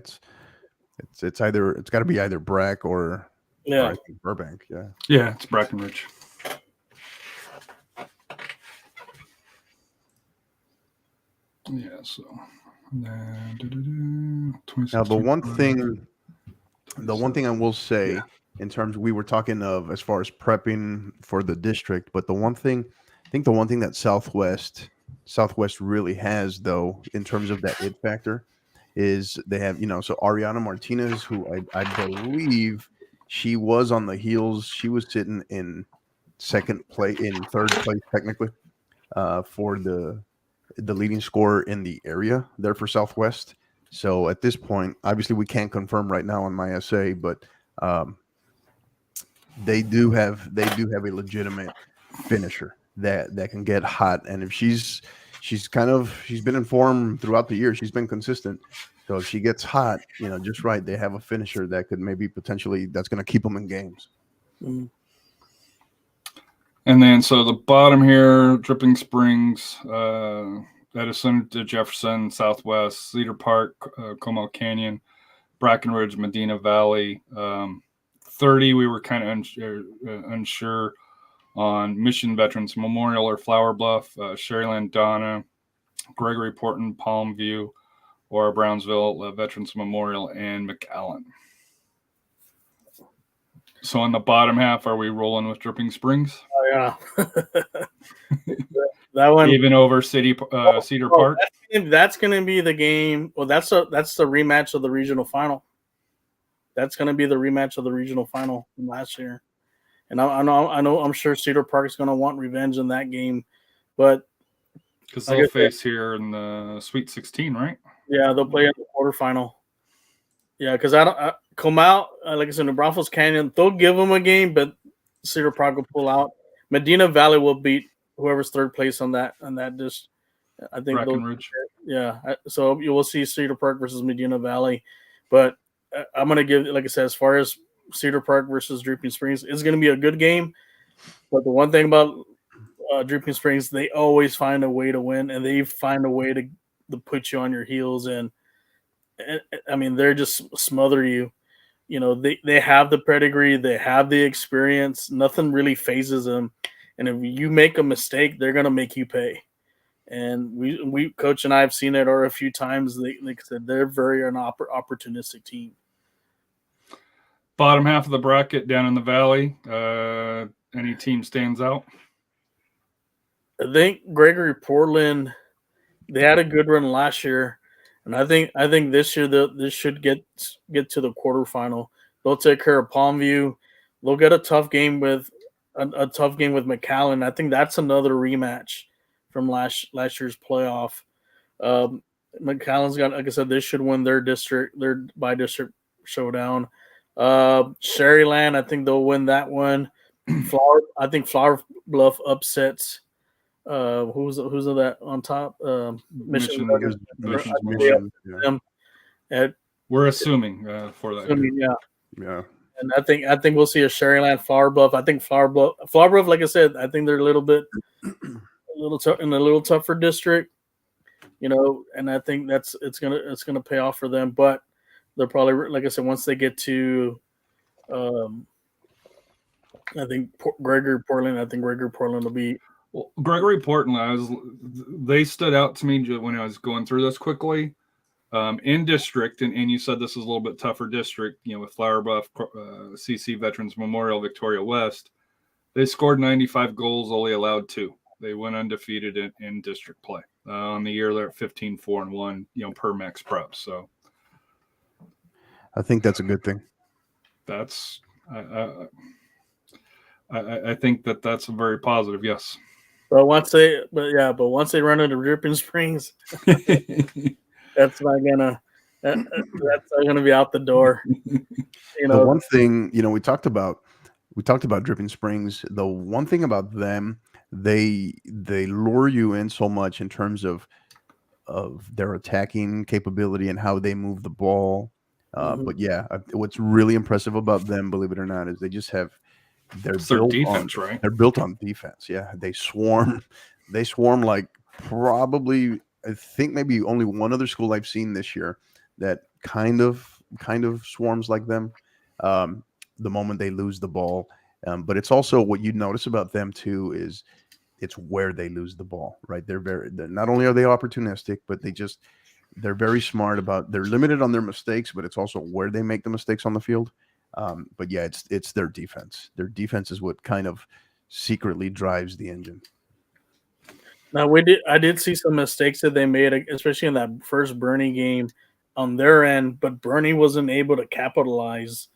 Speaker 4: it's got to be either Brack or I think Burbank. Yeah,
Speaker 2: it's Brackenridge. Yeah, so
Speaker 4: now the one thing I will say in terms we were talking of as far as prepping for the district, but the one thing that Southwest really has, though, in terms of that it factor, is they have, so Ariana Martinez, who I believe she was on the heels. She was sitting in third place technically, for the leading scorer in the area there for Southwest. So at this point, obviously we can't confirm right now on my essay, but they do have a legitimate finisher that can get hot, and if she's been in form throughout the year, she's been consistent. So if she gets hot, just right, they have a finisher that could maybe potentially that's going to keep them in games.
Speaker 3: Mm-hmm.
Speaker 2: And then so the bottom here, Dripping Springs, Edison to Jefferson, Southwest, Cedar Park, Comal Canyon, Brackenridge, Medina Valley. 30, we were kind of unsure on Mission Veterans Memorial or Flower Bluff, Sherryland, Donna, Gregory Porton, Palm View, or Brownsville, Veterans Memorial, and McAllen. So on the bottom half, are we rolling with Dripping Springs?
Speaker 3: Oh, yeah. That one,
Speaker 2: even over Cedar Park.
Speaker 3: That's going to be the game. Well, that's the rematch of the regional final. That's going to be the rematch of the regional final from last year. And I'm sure Cedar Park is going to want revenge in that game, but
Speaker 2: because they'll face here in the Sweet 16, right?
Speaker 3: Yeah, they'll play in the quarterfinal. Yeah, because Comal, like I said, New Braunfels Canyon, they'll give them a game, but Cedar Park will pull out. Medina Valley will beat whoever's third place on that. Just I think
Speaker 2: Brackenridge.
Speaker 3: So you will see Cedar Park versus Medina Valley, but I'm gonna give, like I said, as far as Cedar Park versus Dripping Springs, it's gonna be a good game. But the one thing about Dripping Springs, they always find a way to win, and they find a way to put you on your heels, and I mean, they're just smother you. They have the pedigree, they have the experience. Nothing really phases them, and if you make a mistake, they're gonna make you pay. And we Coach and I have seen it a few times. Like I said, they're very an opportunistic team.
Speaker 2: Bottom half of the bracket down in the valley. Any team stands out?
Speaker 3: I think Gregory Portland, they had a good run last year, and I think this year this should get to the quarterfinal. They'll take care of Palmview. They'll get a tough game with McAllen. I think that's another rematch from last year's playoff. McAllen's got, like I said, they should win their by district showdown. Sherryland, I think they'll win that one. I think Flower Bluff upsets. Who's that on top? Mission.
Speaker 2: We're assuming for that.
Speaker 3: Yeah. And I think we'll see a Sherryland Flower Bluff. I think Flower Bluff, like I said, I think they're a little tougher district, and I think it's gonna pay off for them. But they're probably, like I said, once they get to, I think Gregory Portland will be.
Speaker 2: Well, Gregory Portland, they stood out to me when I was going through this quickly. In district, and you said this is a little bit tougher district, with Flower Bluff, CC Veterans Memorial, Victoria West. They scored 95 goals, only allowed 2. They went undefeated in district play. On the year, they're at 15-4-1, per max prep. So
Speaker 4: I think that's a good thing.
Speaker 2: That's I think that's a very positive, yes.
Speaker 3: But once they run into Dripping Springs, that's not gonna be out the door.
Speaker 4: The one thing, we talked about Dripping Springs. The one thing about them, they lure you in so much in terms of their attacking capability and how they move the ball. But yeah, what's really impressive about them, believe it or not, is they just have they're built on defense. Yeah, they swarm like probably. I think maybe only one other school I've seen this year that kind of swarms like them the moment they lose the ball. But it's also what you notice about them too is it's where they lose the ball, right? They're not only are they opportunistic, but they're very smart they're limited on their mistakes, but it's also where they make the mistakes on the field. But yeah, it's their defense. Their defense is what kind of secretly drives the engine.
Speaker 3: Now I did see some mistakes that they made, especially in that first Bernie game on their end, but Bernie wasn't able to capitalize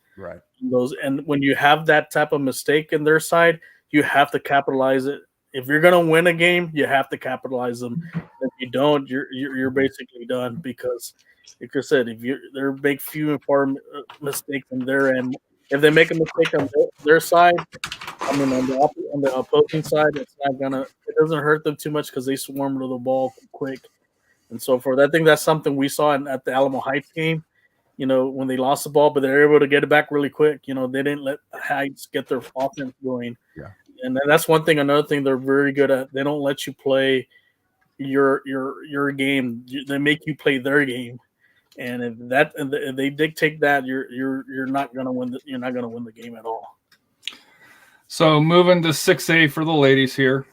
Speaker 3: those. And when you have that type of mistake in their side, you have to capitalize it. If you're gonna win a game, you have to capitalize them. If you don't, you're basically done, because, like I said, there make few and far mistakes on their end. If they make a mistake on their side, I mean, on the opposing side, it doesn't hurt them too much because they swarm to the ball quick and so forth. I think that's something we saw at the Alamo Heights game, when they lost the ball, but they're able to get it back really quick. They didn't let Heights get their offense going. Yeah. And that's one thing. Another thing they're very good at, they don't let you play your game. They make you play their game. And if they dictate that, you're not gonna win. You're not gonna win the game at all.
Speaker 2: So moving to 6A for the ladies here.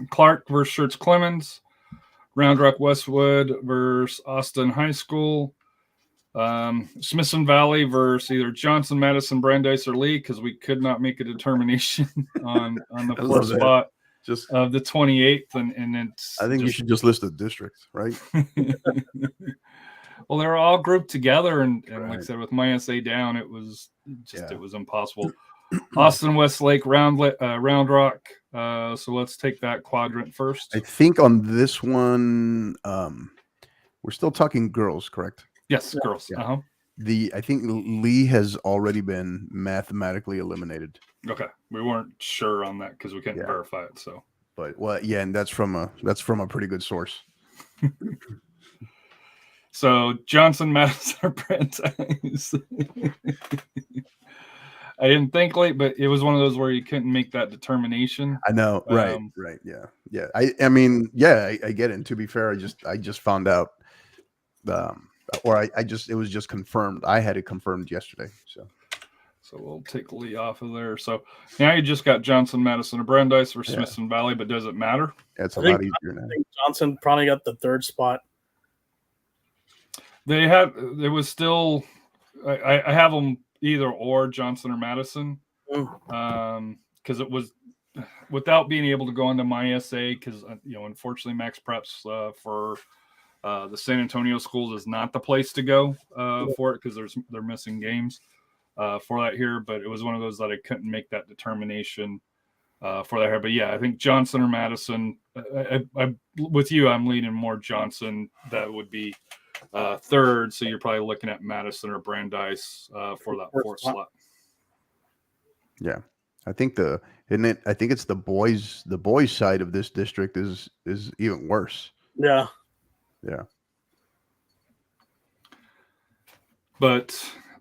Speaker 2: Clark versus Schertz Clemens. Round Rock Westwood versus Austin High School. Smithson Valley versus either Johnson, Madison, Brandeis, or Lee, because we could not make a determination on the fourth spot of the 28th. And it's
Speaker 4: I think you should just list the districts, right?
Speaker 2: Well, they're all grouped together, and like I said, with my SA down, it was impossible. Austin, Westlake, Round Rock. So let's take that quadrant first.
Speaker 4: I think on this one, we're still talking girls, correct?
Speaker 2: Yes, girls. Yeah. Uh-huh.
Speaker 4: I think Lee has already been mathematically eliminated.
Speaker 2: Okay, we weren't sure on that because we couldn't verify it. So,
Speaker 4: but and that's from a pretty good source.
Speaker 2: So Johnson, Madison, or Brandeis. I didn't think late, but it was one of those where you couldn't make that determination.
Speaker 4: I know, right, yeah. I mean, I get it. And to be fair, I just found out, it was just confirmed. I had it confirmed yesterday. So
Speaker 2: we'll take Lee off of there. So now you just got Johnson, Madison, or Brandeis or Smithson Valley, but does it matter?
Speaker 4: Yeah, it's a lot easier now.
Speaker 3: I think Johnson probably got the third spot.
Speaker 2: It was still, I have them either or Johnson or Madison, because it was without being able to go into my SA, because unfortunately Max Preps for the San Antonio schools is not the place to go for it, because they're missing games for that here. But it was one of those that I couldn't make that determination for that here. But yeah, I think Johnson or Madison. I with you, I'm leaning more Johnson. That would be third. So you're probably looking at Madison or Brandeis for that fourth slot.
Speaker 4: Yeah, I think it's the boys side of this district is even worse.
Speaker 3: Yeah.
Speaker 4: Yeah.
Speaker 2: But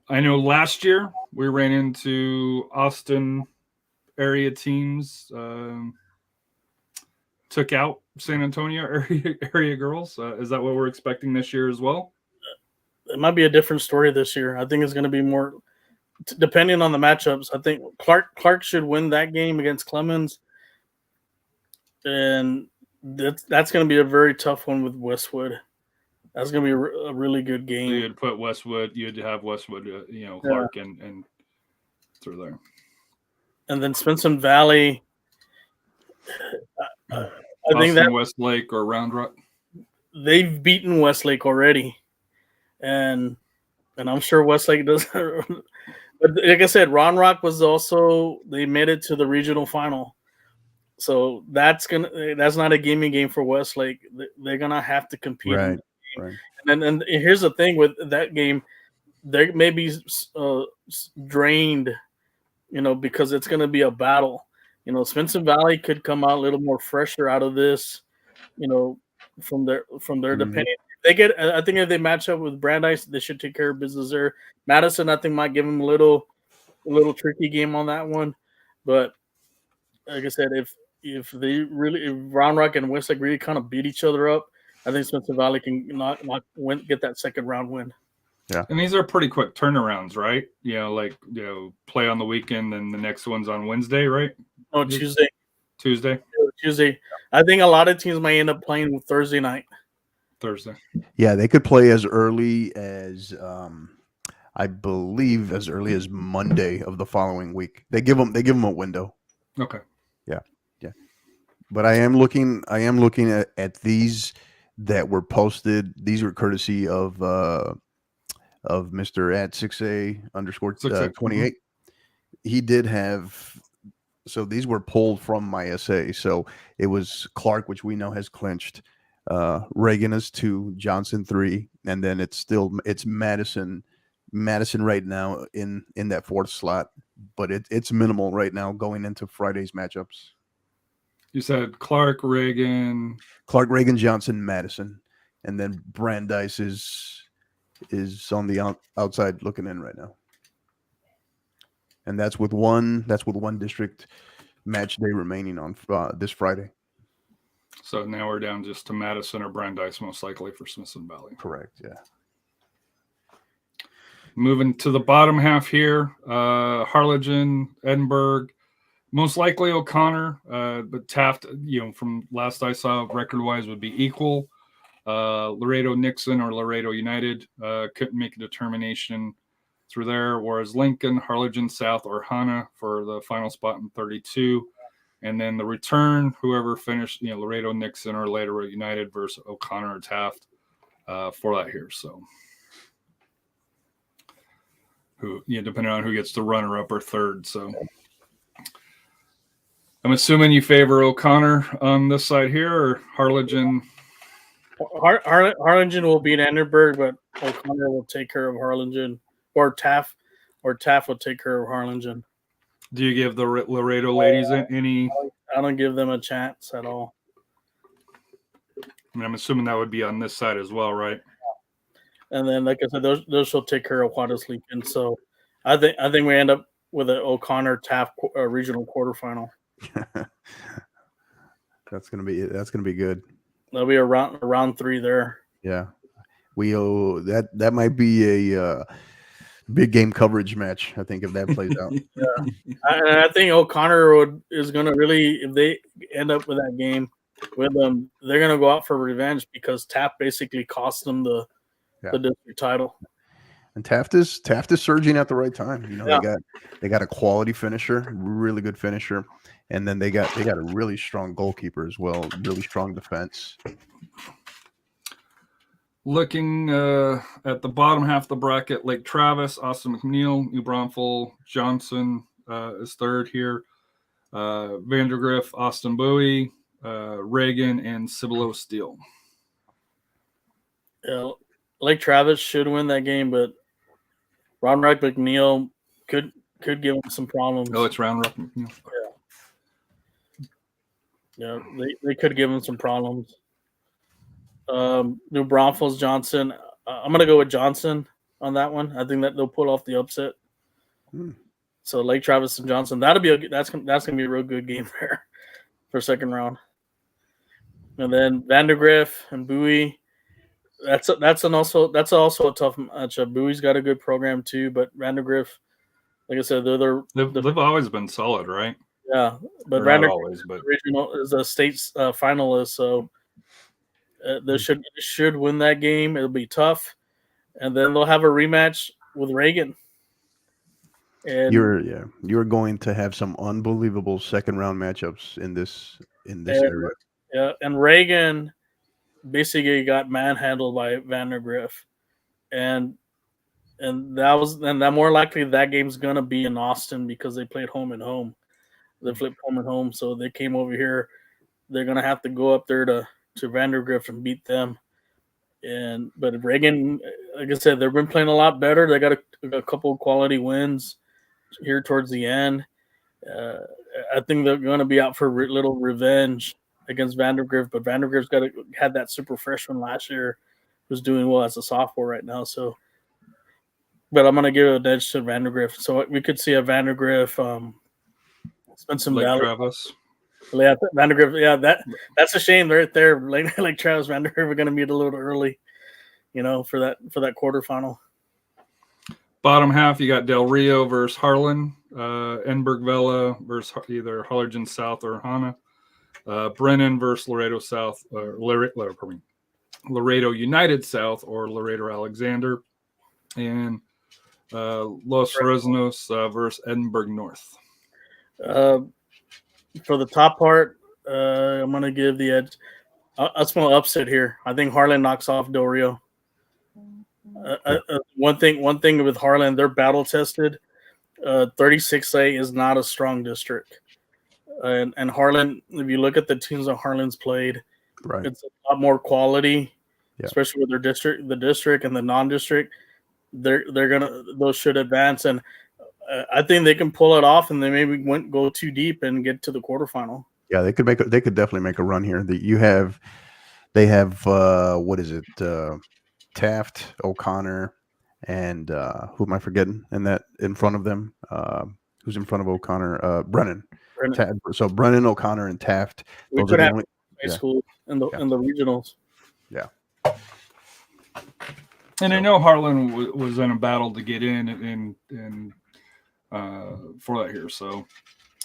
Speaker 2: I know last year we ran into Austin area teams, took out San Antonio area girls. Is that what we're expecting this year as well?
Speaker 3: It might be a different story this year. I think it's going to be more depending on the matchups. I think Clark should win that game against Clemens, and that's going to be a very tough one with Westwood. That's going to be a really good game.
Speaker 2: So you'd put Westwood. You'd have Westwood. Clark and through there,
Speaker 3: and then Spencer Valley. I think that
Speaker 2: Westlake or Round Rock.
Speaker 3: They've beaten Westlake already, and I'm sure Westlake does. But like I said, Round Rock was also, they made it to the regional final, so that's not a gimme game for Westlake. They're gonna have to compete.
Speaker 4: Right.
Speaker 3: Right. And here's the thing with that game, they may be drained, because it's gonna be a battle. Spencer Valley could come out a little more fresher out of this, from their depending. I think if they match up with Brandeis, they should take care of business there. Madison, I think, might give them a little tricky game on that one. But like I said, if Round Rock and Westlake really kind of beat each other up, I think Spencer Valley can get that second round win.
Speaker 4: Yeah,
Speaker 2: and these are pretty quick turnarounds, right? Play on the weekend, and the next one's on Wednesday, right?
Speaker 3: Oh, Tuesday.
Speaker 2: Tuesday.
Speaker 3: I think a lot of teams might end up playing Thursday night.
Speaker 4: Yeah, they could play as early as I believe as early as Monday of the following week. They give them a window.
Speaker 2: Okay.
Speaker 4: Yeah. But I am looking at these that were posted. These were courtesy of Mr. at 6A _ 28. He did have. So these were pulled from my SA. So it was Clark, which we know has clinched. Reagan is 2, Johnson 3, and then it's Madison right now in that fourth slot, but it's minimal right now going into Friday's matchups.
Speaker 2: You said Clark, Reagan,
Speaker 4: Johnson, Madison, and then Brandeis is on the outside looking in right now, and that's with one district match day remaining on this Friday.
Speaker 2: So now we're down just to Madison or Brandeis, most likely for Smithson Valley.
Speaker 4: Correct, yeah.
Speaker 2: Moving to the bottom half here, Harlingen, Edinburgh, most likely O'Connor, but Taft, from last I saw, record-wise would be equal. Laredo Nixon or Laredo United couldn't make a determination through there, whereas Lincoln, Harlingen South, or Hana for the final spot in 32. And then the return, whoever finished, Laredo Nixon or Laredo United versus O'Connor or Taft for that here. So, depending on who gets the runner up or third. So, I'm assuming you favor O'Connor on this side here, or Harlingen.
Speaker 3: Harlingen will beat Edinburgh, but O'Connor will take care of Harlingen, or Taft will take care of Harlingen.
Speaker 2: Do you give the Laredo ladies any?
Speaker 3: I don't give them a chance at all.
Speaker 2: I'm assuming that would be on this side as well, right?
Speaker 3: And then, like I said, those will take care of Juarez Lincoln. So, I think we end up with an O'Connor Taft regional quarterfinal.
Speaker 4: That's gonna be good.
Speaker 3: There'll be a round 3 there.
Speaker 4: Yeah, we owe that might be a big game coverage match, I think, if that plays out.
Speaker 3: Yeah, I think O'Connor is going to really, if they end up with that game with them, they're going to go out for revenge because Taft basically cost them the district title.
Speaker 4: And Taft is surging at the right time. You know, they got a quality finisher, really good finisher, and then they got a really strong goalkeeper as well, really strong defense.
Speaker 2: Looking at the bottom half of the bracket, Lake Travis, Austin McNeil, New Braunfels, Johnson is third here. Vandergrift, Austin Bowie, Reagan, and Cibolo Steel.
Speaker 3: Yeah, Lake Travis should win that game, but Round Rock McNeil could give them some problems.
Speaker 2: Oh, it's Round Rock McNeil.
Speaker 3: Yeah, they could give them some problems. New Braunfels, Johnson. I'm gonna go with Johnson on that one. I think that they'll pull off the upset. So Lake Travis and Johnson. That's gonna be a real good game there for second round. And then Vandergrift and Bowie. That's also a tough matchup. Bowie's got a good program too, but Vandergrift, like I said,
Speaker 2: they've always been solid, right?
Speaker 3: Yeah, but Vandergrift regional is a state finalist, so they should win that game. It'll be tough, and then they'll have a rematch with Reagan. And
Speaker 4: you're going to have some unbelievable second round matchups in this area.
Speaker 3: Yeah, and Reagan basically got manhandled by Vandergrift, and that more likely that game's gonna be in Austin because they played home and home. They flipped home and home, so they came over here. They're gonna have to go up there to Vandergrift and beat them. But Reagan, like I said, they've been playing a lot better. They got a couple of quality wins here towards the end. I think they're going to be out for a little revenge against Vandergrift, but Vandergrift's had that super freshman last year who's doing well as a sophomore right now. So, but I'm going to give an edge to Vandergrift. So we could see a Vandergrift, Spencer Valley.
Speaker 2: Travis.
Speaker 3: Yeah, Vandergrift. Yeah, that's a shame right there. Like Travis Vandergrift, we're going to meet a little early, for that quarterfinal.
Speaker 2: Bottom half, you got Del Rio versus Harlan, Enberg Vela versus either Harlingen South or Hana, Brennan versus Laredo South, Laredo United South or Laredo Alexander, and Los Fresnos versus Edinburgh North.
Speaker 3: For the top part, I'm going to give the edge. A small upset here. I think Harlan knocks off Del Rio. One thing with Harlan, they're battle tested. 36A is not a strong district, and Harlan. If you look at the teams that Harlan's played,
Speaker 4: right,
Speaker 3: it's a lot more quality, especially with their district, the district and the non-district. Those should advance, and I think they can pull it off, and they maybe go too deep and get to the quarterfinal. Yeah,
Speaker 4: they could definitely make a run here. They have what is it? Taft, O'Connor, and who am I forgetting? And that in front of them, who's in front of O'Connor? Brennan. So Brennan, O'Connor, and Taft.
Speaker 3: We could have high school in the regionals.
Speaker 4: Yeah.
Speaker 2: And I know Harlan was in a battle to get in and for that here. So,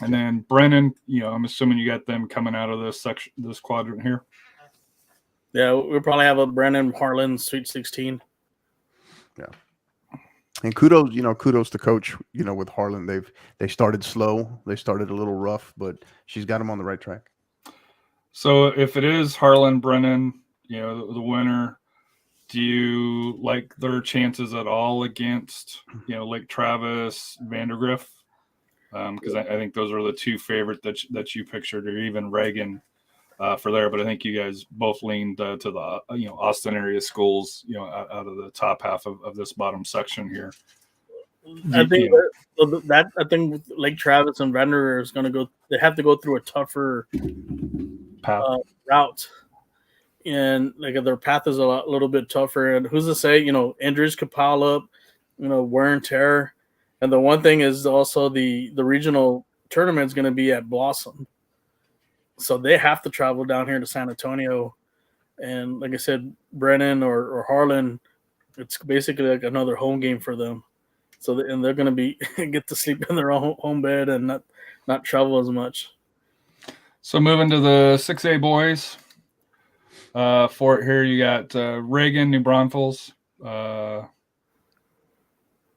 Speaker 2: and then Brennan, I'm assuming you got them coming out of this quadrant here.
Speaker 3: Yeah, we'll probably have a Brennan Harlan Sweet 16.
Speaker 4: Yeah. And kudos to Coach, with Harlan. They started slow. They started a little rough, but she's got them on the right track.
Speaker 2: So if it is Harlan Brennan, the winner, do you like their chances at all against, Lake Travis, Vandergrift? Because I think those are the two favorite that you pictured, or even Reagan for there. But I think you guys both leaned to the Austin area schools, out of the top half of this bottom section here.
Speaker 3: I think Lake Travis and Vandergrift is going to go. They have to go through a tougher route. And their path is a little bit tougher. And who's to say, injuries could pile up, wear and tear. And the one thing is also the regional tournament is going to be at Blossom. So they have to travel down here to San Antonio. And like I said, Brennan or Harlan, it's basically like another home game for them. So they're going to get to sleep in their own home bed and not travel as much.
Speaker 2: So moving to the 6A boys. For it here, you got Reagan, New Braunfels,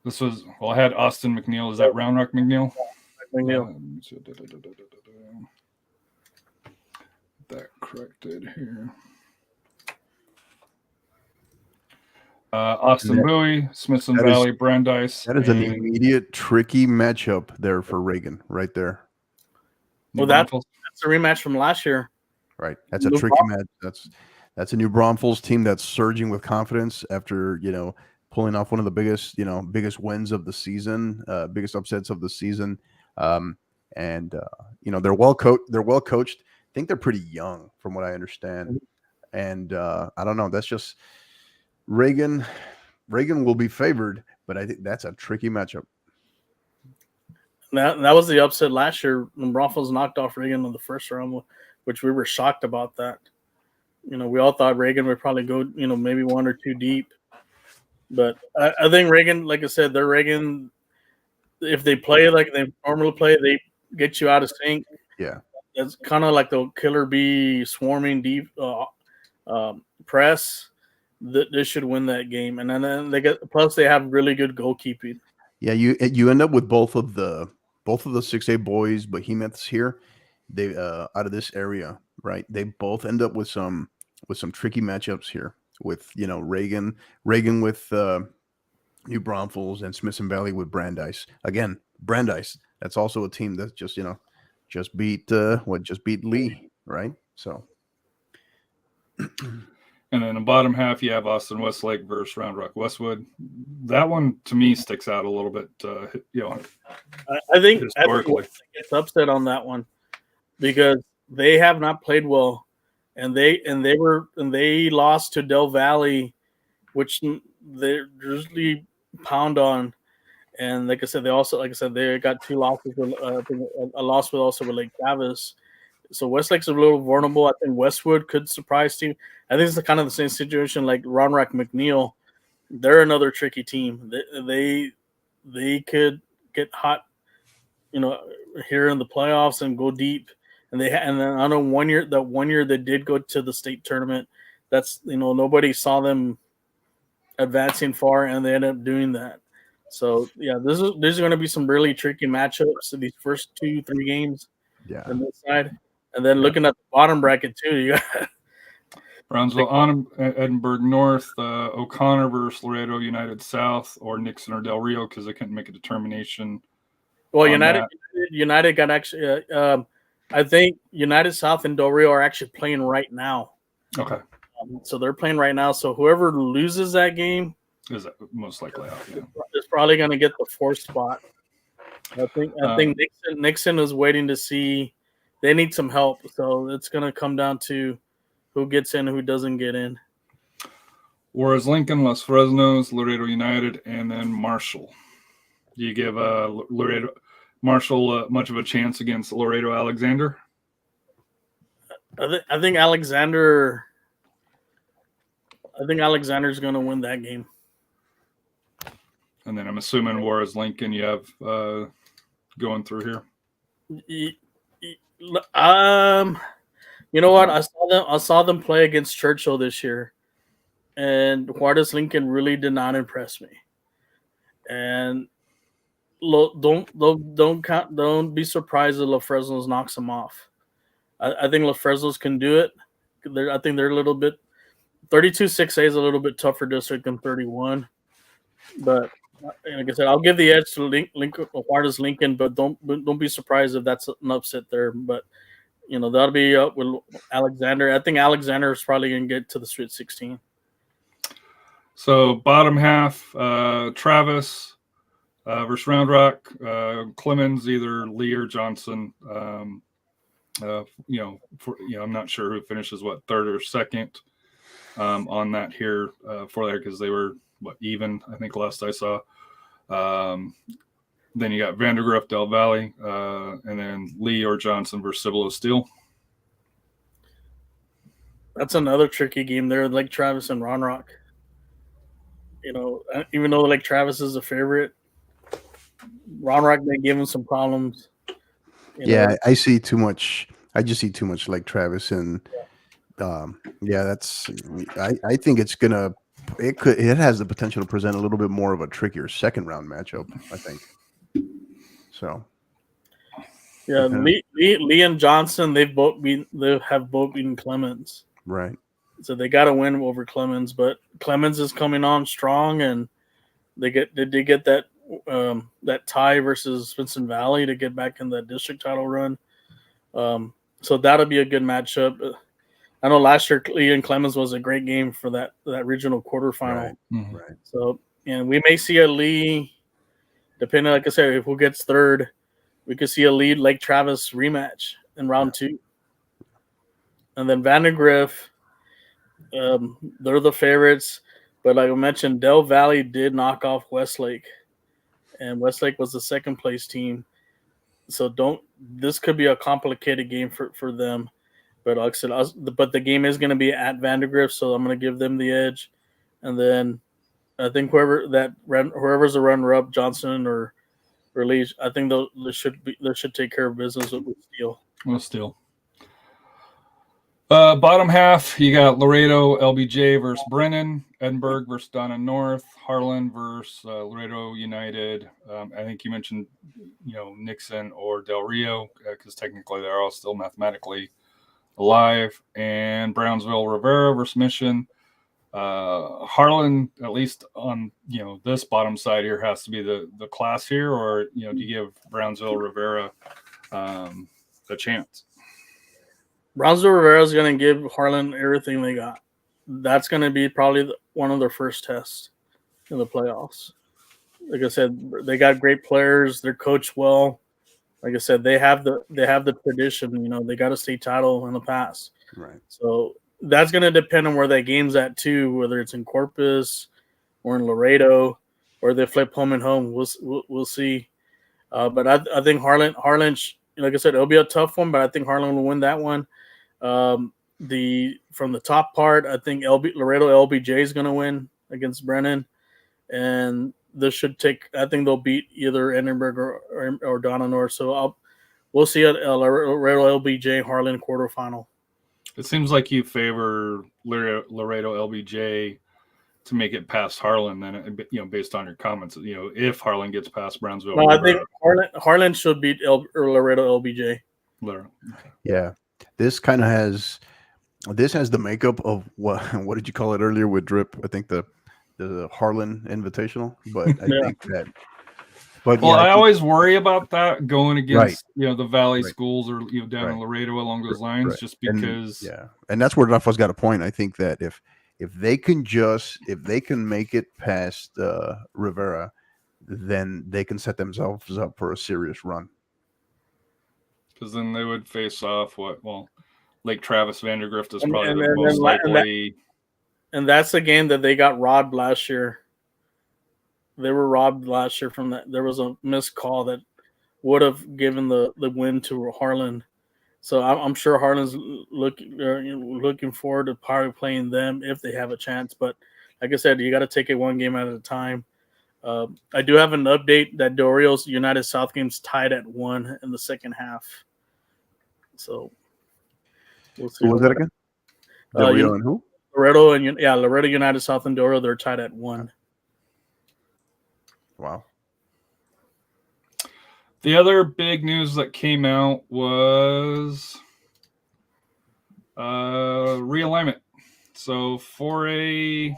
Speaker 2: This was, well, I had Austin McNeil. Is that Round Rock McNeil? That corrected here. Austin Bowie, Smithson Valley, Brandeis.
Speaker 4: That is an immediate tricky matchup there for Reagan, right there.
Speaker 3: Well, that's a rematch from last year.
Speaker 4: Right. That's a tricky match. That's a New Braunfels team that's surging with confidence after, pulling off one of the biggest wins of the season, biggest upsets of the season. They're well coached. I think they're pretty young from what I understand. And I don't know. That's just Reagan will be favored, but I think that's a tricky matchup.
Speaker 3: That was the upset last year when Braunfels knocked off Reagan in the first round, which we were shocked about that. We all thought Reagan would probably go, maybe 1 or 2 deep. But I think Reagan, like I said, they're Reagan. If they play like they normally play, they get you out of sync.
Speaker 4: Yeah.
Speaker 3: It's kind of like the killer bee swarming deep press. They should win that game. And then they have really good goalkeeping.
Speaker 4: Yeah, you end up with both of the 6A boys, behemoths here. They out of this area, right? They both end up with some tricky matchups here with Reagan with New Braunfels and Smithson Valley with Brandeis. Again, Brandeis, that's also a team that just beat Lee, right? So
Speaker 2: and then in the bottom half, you have Austin Westlake versus Round Rock Westwood. That one to me sticks out a little bit.
Speaker 3: I think it's upset on that one because they have not played well, and they lost to Del Valley, which they usually pound on. And like I said, they got 2 losses. A loss with Lake Travis. So Westlake's a little vulnerable. I think Westwood could surprise team. I think it's kind of the same situation like Round Rock McNeil. They're another tricky team. They could get hot, here in the playoffs and go deep. And then I know one year they did go to the state tournament. That's nobody saw them advancing far, and they ended up doing that. So yeah, there's going to be some really tricky matchups in these first 2-3 games.
Speaker 4: Yeah.
Speaker 3: On this side. And then looking at the bottom bracket too, you got
Speaker 2: Brownsville, Edinburgh North, O'Connor versus Laredo United South, or Nixon or Del Rio because they couldn't make a determination.
Speaker 3: Well, United got actually. I think United South and Del Rio are actually playing right now.
Speaker 2: Okay.
Speaker 3: So they're playing right now. So whoever loses that game
Speaker 2: is most likely out. Yeah.
Speaker 3: Is probably going to get the 4th spot. I think Nixon is waiting to see. They need some help, so it's going to come down to who gets in, who doesn't get in.
Speaker 2: Whereas Lincoln, Los Fresnos, Laredo United, and then Marshall. Do you give Marshall much of a chance against Laredo Alexander?
Speaker 3: I think Alexander. I think Alexander's going to win that game.
Speaker 2: And then I'm assuming Juarez Lincoln you have going through here.
Speaker 3: You know what? I saw them play against Churchill this year, and Juarez Lincoln really did not impress me. And don't be surprised if Los Fresnos knocks them off. I think Los Fresnos can do it. I think they're a little bit 32 6A is a little bit tougher district than 31, but like I said, I'll give the edge to Juarez Lincoln, but don't be surprised if that's an upset there. But that'll be up with Alexander. I think Alexander is probably going to get to the Sweet 16.
Speaker 2: So bottom half, Travis versus Round Rock, Clemens, either Lee or Johnson. I'm not sure who finishes 3rd or 2nd on that here for there because they were even, I think last I saw. Then you got Vandergrift, Del Valley, and then Lee or Johnson versus Cibolo Steel.
Speaker 3: That's another tricky game there, like Travis and Round Rock. Even though like Travis is a favorite, Round Rock may give him some problems.
Speaker 4: I see too much. I just see too much like Travis, and I think it's gonna it has the potential to present a little bit more of a trickier second round matchup, I think. So
Speaker 3: yeah, Lee and Johnson, they have both beaten Clemens.
Speaker 4: right.
Speaker 3: So they got to win over Clemens, but Clemens is coming on strong, and they get that that tie versus Vincent Valley to get back in the district title run. So that'll be a good matchup. I know last year Lee and Clemens was a great game for that regional quarterfinal.
Speaker 4: Right.
Speaker 3: So, and we may see a Lee, depending, like I said, if who gets third, we could see a Lee Lake Travis rematch in round 2. And then Vandergrift, they're the favorites. But like I mentioned, Del Valley did knock off Westlake. And Westlake was the second place team. So this could be a complicated game for them. But like I said, but the game is going to be at Vandergrift, so I'm going to give them the edge. And then I think whoever's the runner-up, Johnson or Lee, I think they should take care of business with Steele.
Speaker 2: Well, still. Bottom half, you got Laredo LBJ versus Brennan, Edinburgh versus Donna North, Harlan versus Laredo United. I think you mentioned, Nixon or Del Rio, because technically they're all still mathematically alive. And Brownsville Rivera versus Mission. Harlan, at least on this bottom side here, has to be the class here, or do you give Brownsville Rivera a chance?
Speaker 3: Brownsville Rivera is going to give Harlan everything they got. That's going to be probably one of their first tests in the playoffs. Like I said, they got great players. They're coached well. Like I said, they have the tradition. They got a state title in the past.
Speaker 4: Right.
Speaker 3: So that's going to depend on where that game's at too, whether it's in Corpus or in Laredo, or they flip home and home. We'll see. But I think Harlan, like I said, it'll be a tough one, but I think Harlan will win that one. From the top part, I think Laredo LBJ is going to win against Brennan, and I think they'll beat either Edinburgh or Donna North. So we'll see a Laredo LBJ Harlan quarterfinal.
Speaker 2: It seems like you favor Laredo LBJ to make it past Harlan, then based on your comments. If Harlan gets past Brownsville,
Speaker 3: no, I think Harlan should beat Laredo LBJ.
Speaker 4: Yeah, this has the makeup of what did you call it earlier with Drip? I think the Harlan Invitational, but I think that. But
Speaker 2: I always worry about that going against the Valley
Speaker 4: Right.
Speaker 2: schools or down in Laredo along those lines, just because.
Speaker 4: And that's where Duff's got a point. I think that if they can make it past Rivera, then they can set themselves up for a serious run.
Speaker 2: Because then they would face off Lake Travis Vandergrift is probably the most likely.
Speaker 3: And that's the game that they got robbed last year. They were robbed last year from that. There was a missed call that would have given the win to Harlan. So I'm sure Harlan's looking forward to probably playing them if they have a chance. But like I said, you got to take it one game at a time. I do have an update that Dorio's United South game's tied at 1 in the second half. So we'll see.
Speaker 4: Who was that again? Dorio and who?
Speaker 3: Loreto Loreto United South and Dorio, they're tied at 1.
Speaker 4: Wow.
Speaker 2: The other big news that came out was realignment. So for a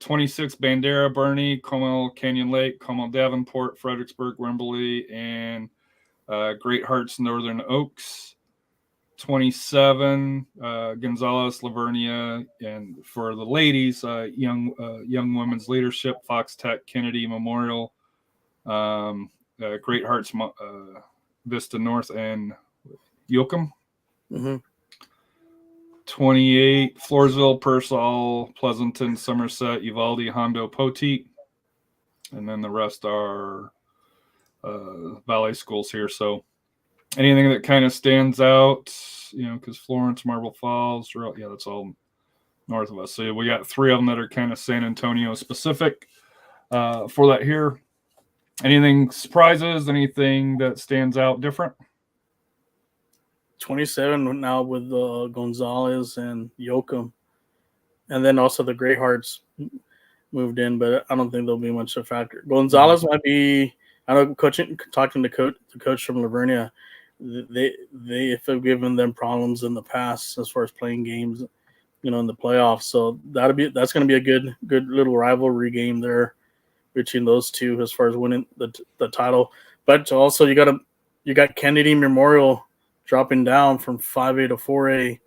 Speaker 2: 26 Bandera, Bernie, Como Canyon Lake, Como Davenport, Fredericksburg, Wimberley, and Great Hearts, Northern Oaks. 27 Gonzales, Lavernia, and for the ladies, young women's leadership, Fox Tech, Kennedy Memorial, Great Hearts, Vista North, and Yoakum.
Speaker 3: Mm-hmm.
Speaker 2: 28 Floresville, Pearsall, Pleasanton, Somerset, Uvalde, Hondo, Poteet, and then the rest are Valley schools here. So anything that kind of stands out, because Florence, Marble Falls, that's all north of us. So we got 3 of them that are kind of San Antonio specific for that here. Anything surprises? Anything that stands out different?
Speaker 3: 27 now with Gonzalez and Yoakum. and then also the Greyhearts moved in, but I don't think they'll be much of a factor. Gonzalez might be. I know talking to the coach from Lavernia, they have given them problems in the past as far as playing games, in the playoffs. So that's going to be a good little rivalry game there between those two as far as winning the title. But also you got Kennedy Memorial dropping down from 5A to 4A.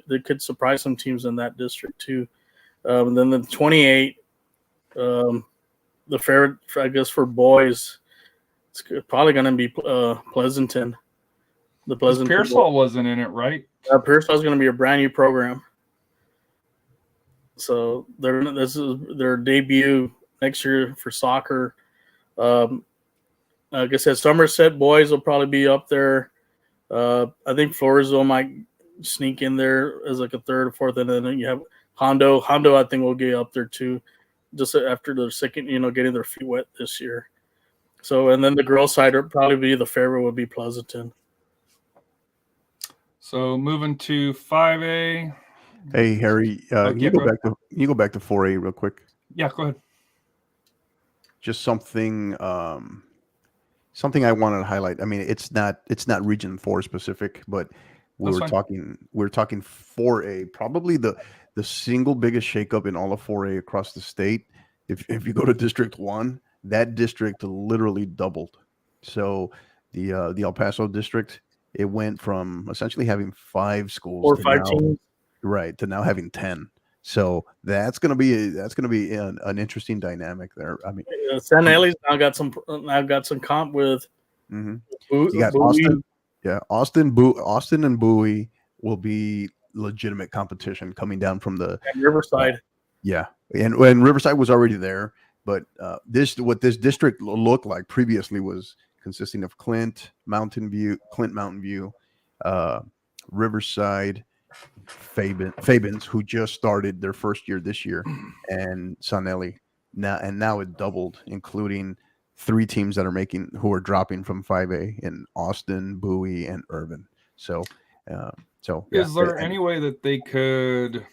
Speaker 3: They could surprise some teams in that district too. And then the 28, the fair, I guess, for boys, it's probably going to be Pleasanton. The Pleasanton
Speaker 2: Pearsall wasn't in it, right?
Speaker 3: Pearsall is going to be a brand new program. So this is their debut next year for soccer. Like I said, Somerset boys will probably be up there. I think Floresville might sneak in there as like a third or fourth, and then you have Hondo. Hondo, I think, will get up there too, just after their second, getting their feet wet this year. So, and then the girls' side would probably be the favorite would be Pleasanton.
Speaker 2: So moving to 5A.
Speaker 4: Hey Harry, can you go back to 4A real quick?
Speaker 2: Yeah, go ahead.
Speaker 4: Just something I wanted to highlight. I mean, it's not Region 4 specific, but we're talking 4A, probably the single biggest shakeup in all of 4A across the state. If you go to District 1, that district literally doubled. So the El Paso district, it went from essentially having 5 schools
Speaker 3: teams,
Speaker 4: right, to now having 10. So that's gonna be an interesting dynamic there. I mean,
Speaker 3: San Eli's now got some comp with.
Speaker 4: You got Austin. Yeah, Austin and Bowie will be legitimate competition coming down from the
Speaker 3: Riverside.
Speaker 4: Yeah, and when Riverside was already there, but what this district looked like previously was consisting of Clint Mountain View, Riverside, Fabens, who just started their first year this year, and Sanelli. Now it doubled, including 3 teams that who are dropping from 5A in Austin, Bowie, and Irvin. So
Speaker 2: is there any way that they could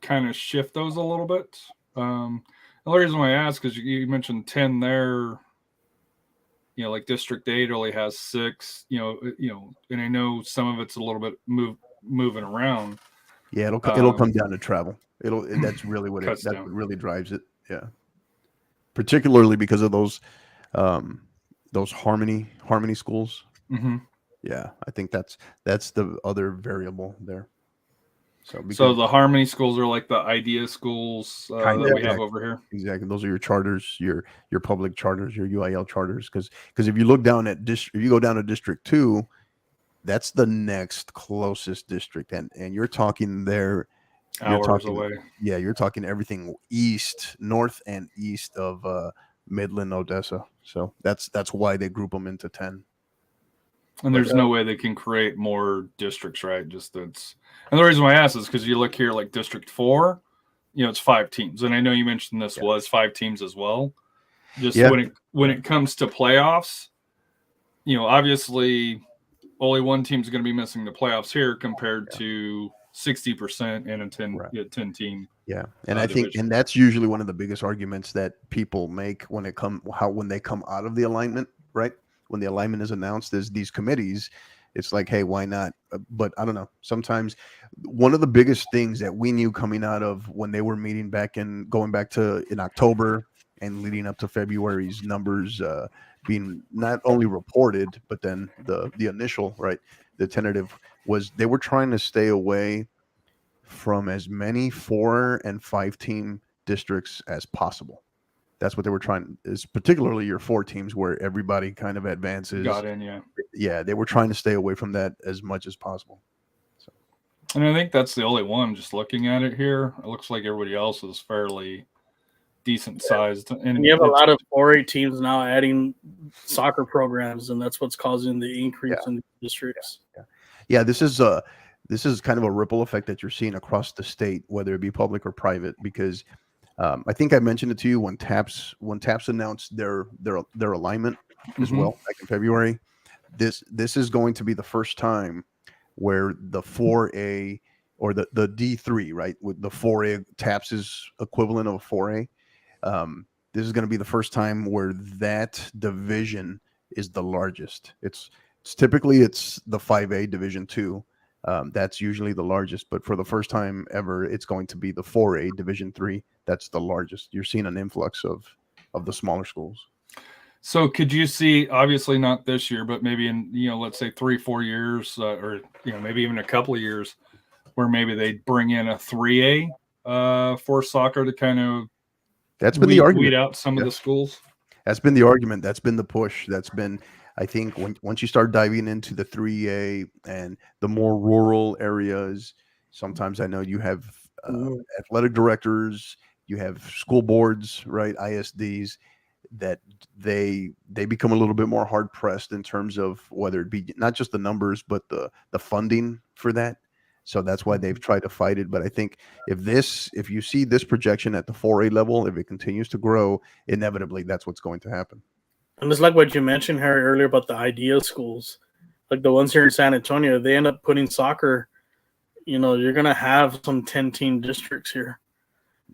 Speaker 2: kind of shift those a little bit? The only reason why I ask is you mentioned 10 there. Like District 8 only has 6. And I know some of it's a little bit moving around.
Speaker 4: Yeah, it'll come down to travel. That's really what what really drives it. Yeah, particularly because of those harmony schools.
Speaker 2: Mm-hmm.
Speaker 4: Yeah, I think that's the other variable there.
Speaker 2: So the harmony schools are like the idea schools that we have over here.
Speaker 4: Exactly, those are your charters, your public charters, your UIL charters. Because if you look down at if you go down to District 2, that's the next closest district, and you're talking there.
Speaker 2: Hours away.
Speaker 4: Yeah, you're talking everything north and east of Midland, Odessa. So that's why they group them into 10.
Speaker 2: And there's no way they can create more districts, right? And the reason why I ask is because you look here, like District 4, it's 5 teams, and I know you mentioned this was 5 teams as well. When it comes to playoffs, obviously only one team's going to be missing the playoffs here compared to 60% in a 10 team.
Speaker 4: Yeah, and I think and that's usually one of the biggest arguments that people make when they come out of the alignment, right? When the alignment is announced, is these committees. It's like, hey, why not? But I don't know. Sometimes one of the biggest things that we knew coming out of when they were meeting going back to in October and leading up to February's numbers being not only reported, but then the initial, right, the tentative, was they were trying to stay away from as many 4 and 5 team districts as possible. That's what they were trying, is particularly your 4 teams where everybody kind of advances.
Speaker 2: Got in, yeah.
Speaker 4: Yeah, they were trying to stay away from that as much as possible. So.
Speaker 2: And I think that's the only one, just looking at it here. It looks like everybody else is fairly decent sized. And
Speaker 3: you have a lot of 4A teams now adding soccer programs, and that's what's causing the increase in the districts.
Speaker 4: Yeah, this is kind of a ripple effect that you're seeing across the state, whether it be public or private, because I think I mentioned it to you when TAPS announced their alignment as well back in February. This is going to be the first time where the 4A or the D3, right? With the 4A, TAPS is equivalent of a 4A. This is going to be the first time where that division is the largest. It's typically it's the 5A Division 2. That's usually the largest, but for the first time ever, it's going to be the 4A Division 3. That's the largest. You're seeing an influx of the smaller schools.
Speaker 2: So could you see, obviously not this year, but maybe in, let's say 3-4 years, or maybe even a couple of years, where maybe they bring in a 3A for soccer to kind of
Speaker 4: that's been the argument.
Speaker 2: Weed out some of the schools.
Speaker 4: That's been the argument. That's been the push. That's been, I think, once you start diving into the 3A and the more rural areas, sometimes I know you have athletic directors, you have school boards, right, ISDs, that they become a little bit more hard pressed in terms of whether it be not just the numbers, but the funding for that. So that's why they've tried to fight it. But I think if you see this projection at the 4A level, if it continues to grow, inevitably that's what's going to happen.
Speaker 3: And it's like what you mentioned, Harry, earlier about the idea schools, like the ones here in San Antonio. They end up putting soccer. You're going to have some 10-team districts here.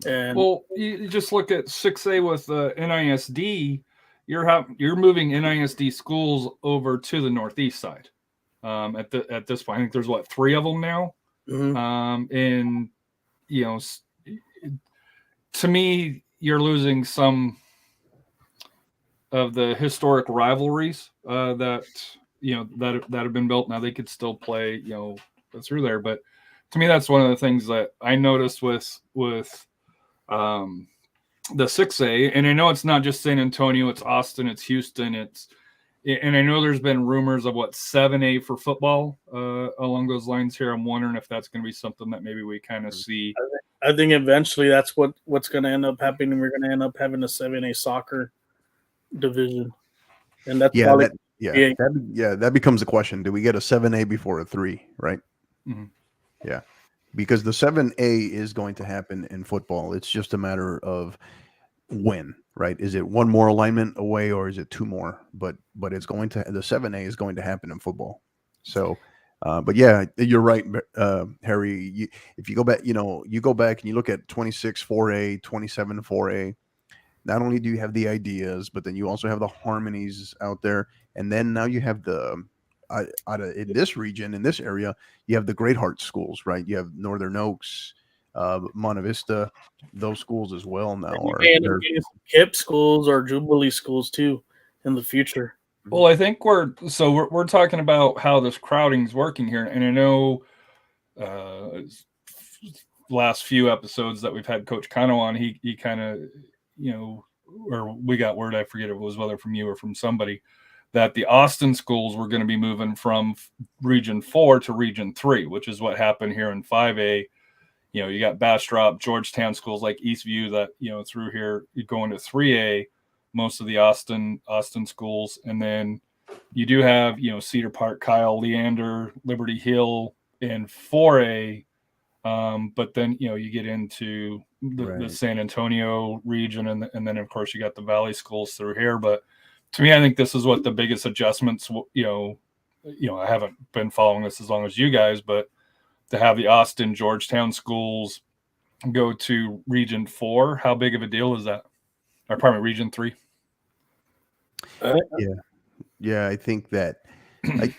Speaker 3: And
Speaker 2: well, you just look at 6A with NISD. You're moving NISD schools over to the northeast side. At this point, I think there's 3 of them now.
Speaker 3: Mm-hmm.
Speaker 2: And to me, you're losing some of the historic rivalries that have been built. Now they could still play through there, but to me, that's one of the things that I noticed with the 6A, and I know it's not just San Antonio, it's Austin, it's Houston, and I know there's been rumors of 7A for football along those lines here. I'm wondering if that's going to be something that maybe we kind of see.
Speaker 3: I think eventually that's what's going to end up happening. We're going to end up having a 7A soccer division, and that's
Speaker 4: that becomes a question. Do we get a 7A before a 3? Right?
Speaker 2: Mm-hmm.
Speaker 4: Yeah. Because the 7A is going to happen in football. It's just a matter of when, right? Is it 1 more alignment away or is it 2 more? But it's going to, the 7A is going to happen in football. So, but yeah, you're right, Harry. If you go back, you go back and you look at 26 4A, 27 4A. Not only do you have the ideas, but then you also have the harmonies out there, and then now you have in this region, in this area, you have the Great Heart schools, right? You have Northern Oaks, Monte Vista, those schools as well now.
Speaker 3: Are KIPP schools or Jubilee schools too in the future.
Speaker 2: Well, I think we're talking about how this crowding is working here, and I know last few episodes that we've had Coach Cano on, he kind of or we got word, I forget if it was whether from you or from somebody, that the Austin schools were going to be moving from Region 4 to Region 3, which is what happened here in 5A. You got Bastrop, Georgetown schools like Eastview that, through here, you go into 3A, most of the Austin schools. And then you do have, Cedar Park, Kyle, Leander, Liberty Hill in 4A. But then, you get into the San Antonio region, and then, of course, you got the Valley schools through here. But to me, I think this is what the biggest adjustments, I haven't been following this as long as you guys, but to have the Austin, Georgetown schools go to Region 4, how big of a deal is that? Or pardon me, Region 3?
Speaker 4: Yeah, I think that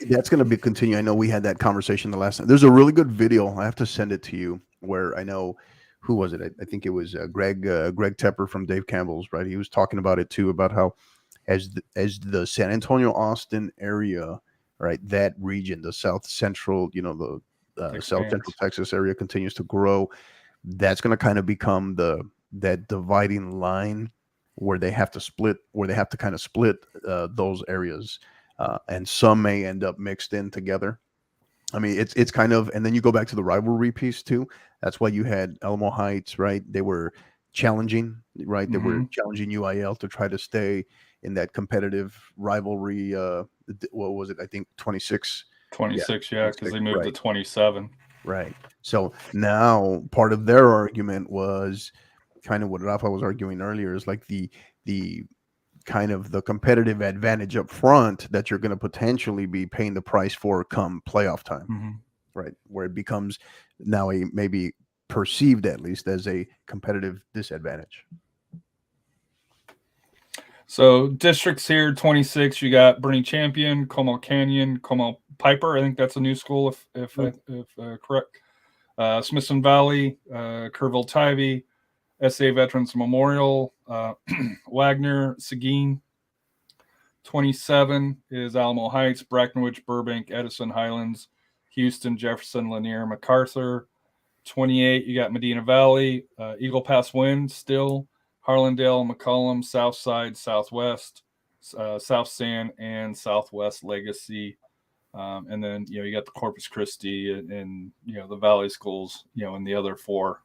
Speaker 4: that's going to be continue. I know we had that conversation the last time. There's a really good video. I have to send it to you where I know, who was it? I think it was Greg Tepper from Dave Campbell's, right? He was talking about it too, about how as the San Antonio, Austin area, right, that region, the South Central, the South Central Texas area continues to grow. That's going to kind of become that dividing line where they have to split, those areas. And some may end up mixed in together. I mean, it's kind of, and then you go back to the rivalry piece too. That's why you had Alamo Heights, right? They were challenging, right? They were challenging UIL to try to stay in that competitive rivalry. What was it? I think 26.
Speaker 2: 26, yeah, because they moved to 27.
Speaker 4: Right. So now part of their argument was kind of what Rafa was arguing earlier, is like the kind of the competitive advantage up front that you're going to potentially be paying the price for come playoff time. right? Where it becomes now a maybe perceived at least as a competitive disadvantage.
Speaker 2: So districts here, 26. You got Bernie Champion, Como Canyon, Como Piper. I think that's a new school, if correct. Smithson Valley, Kerrville Tivy, SA Veterans Memorial, Wagner, Seguin. 27 is Alamo Heights, Brackenridge, Burbank, Edison, Highlands, Houston, Jefferson, Lanier, MacArthur. 28, you got Medina Valley, Eagle Pass Wind, still, Harlandale, McCollum, Southside, Southwest, South San, and Southwest Legacy. And then, you got the Corpus Christi and the Valley schools, in the other 4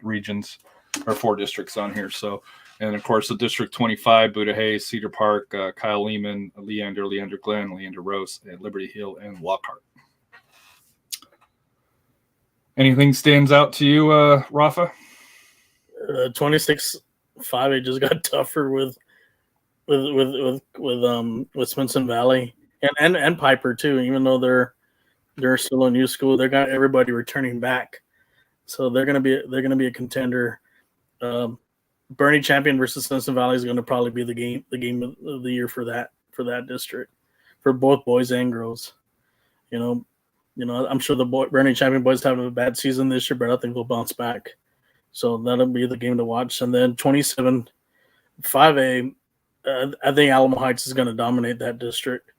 Speaker 2: regions or 4 districts on here. So, and of course, the District 25, Buda Hayes, Cedar Park, Kyle Lehman, Leander Glen, Leander Rose, and Liberty Hill and Lockhart. Anything stands out to you, Rafa?
Speaker 3: 26 5A just got tougher with Smithson Valley and Piper too. Even though they're still a new school, they got everybody returning back, so they're gonna be a contender. Bernie Champion versus Smithson Valley is going to probably be the game of the year for that district, for both boys and girls. I'm sure the Bernie Champion boys have a bad season this year, but I think they'll bounce back. So that'll be the game to watch. And then 27 5A, I think Alamo Heights is going to dominate that district.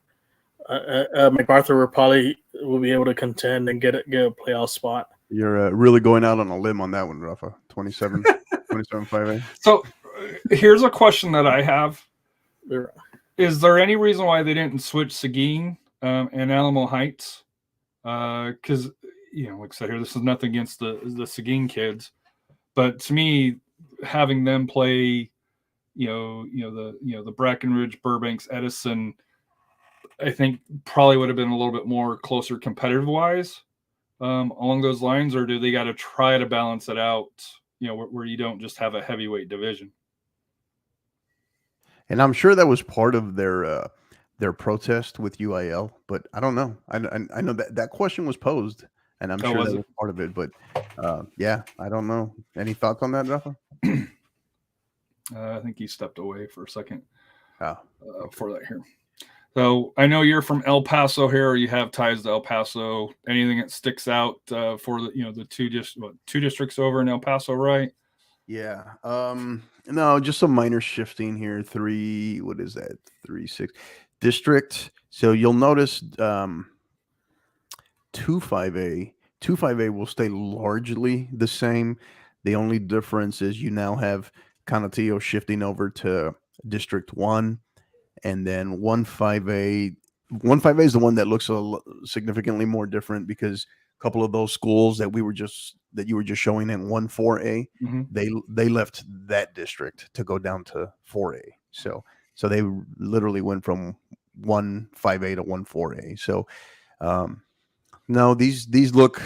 Speaker 3: MacArthur will be able to contend and get a playoff spot.
Speaker 4: You're really going out on a limb on that one, Rafa. 27 5A.
Speaker 2: So here's a question that I have. Is there any reason why they didn't switch Seguin and Alamo Heights? Because like I said here, this is nothing against the Seguin kids, but to me, having them play, the Brackenridge, Burbanks, Edison, I think probably would have been a little bit more closer competitive wise along those lines, or do they got to try to balance it out? Where you don't just have a heavyweight division.
Speaker 4: And I'm sure that was part of their protest with UIL, but I don't know. I know that question was posed, and I'm sure that was part of it. But yeah, I don't know. Any thoughts on that, Rafa?
Speaker 2: I think he stepped away for a second
Speaker 4: for
Speaker 2: that here. So I know you're from El Paso here, or you have ties to El Paso. Anything that sticks out for the two districts over in El Paso, right?
Speaker 4: Yeah. No, just some minor shifting here. 3 6 district. So you'll notice 2-5A will stay largely the same. The only difference is you now have Conatillo shifting over to District 1. And then 1-5A is the one that looks significantly more different, because a couple of those schools that you were just showing in 1-4A, they left that district to go down to 4A. So they literally went from 1-5A to 1-4A. So no, these look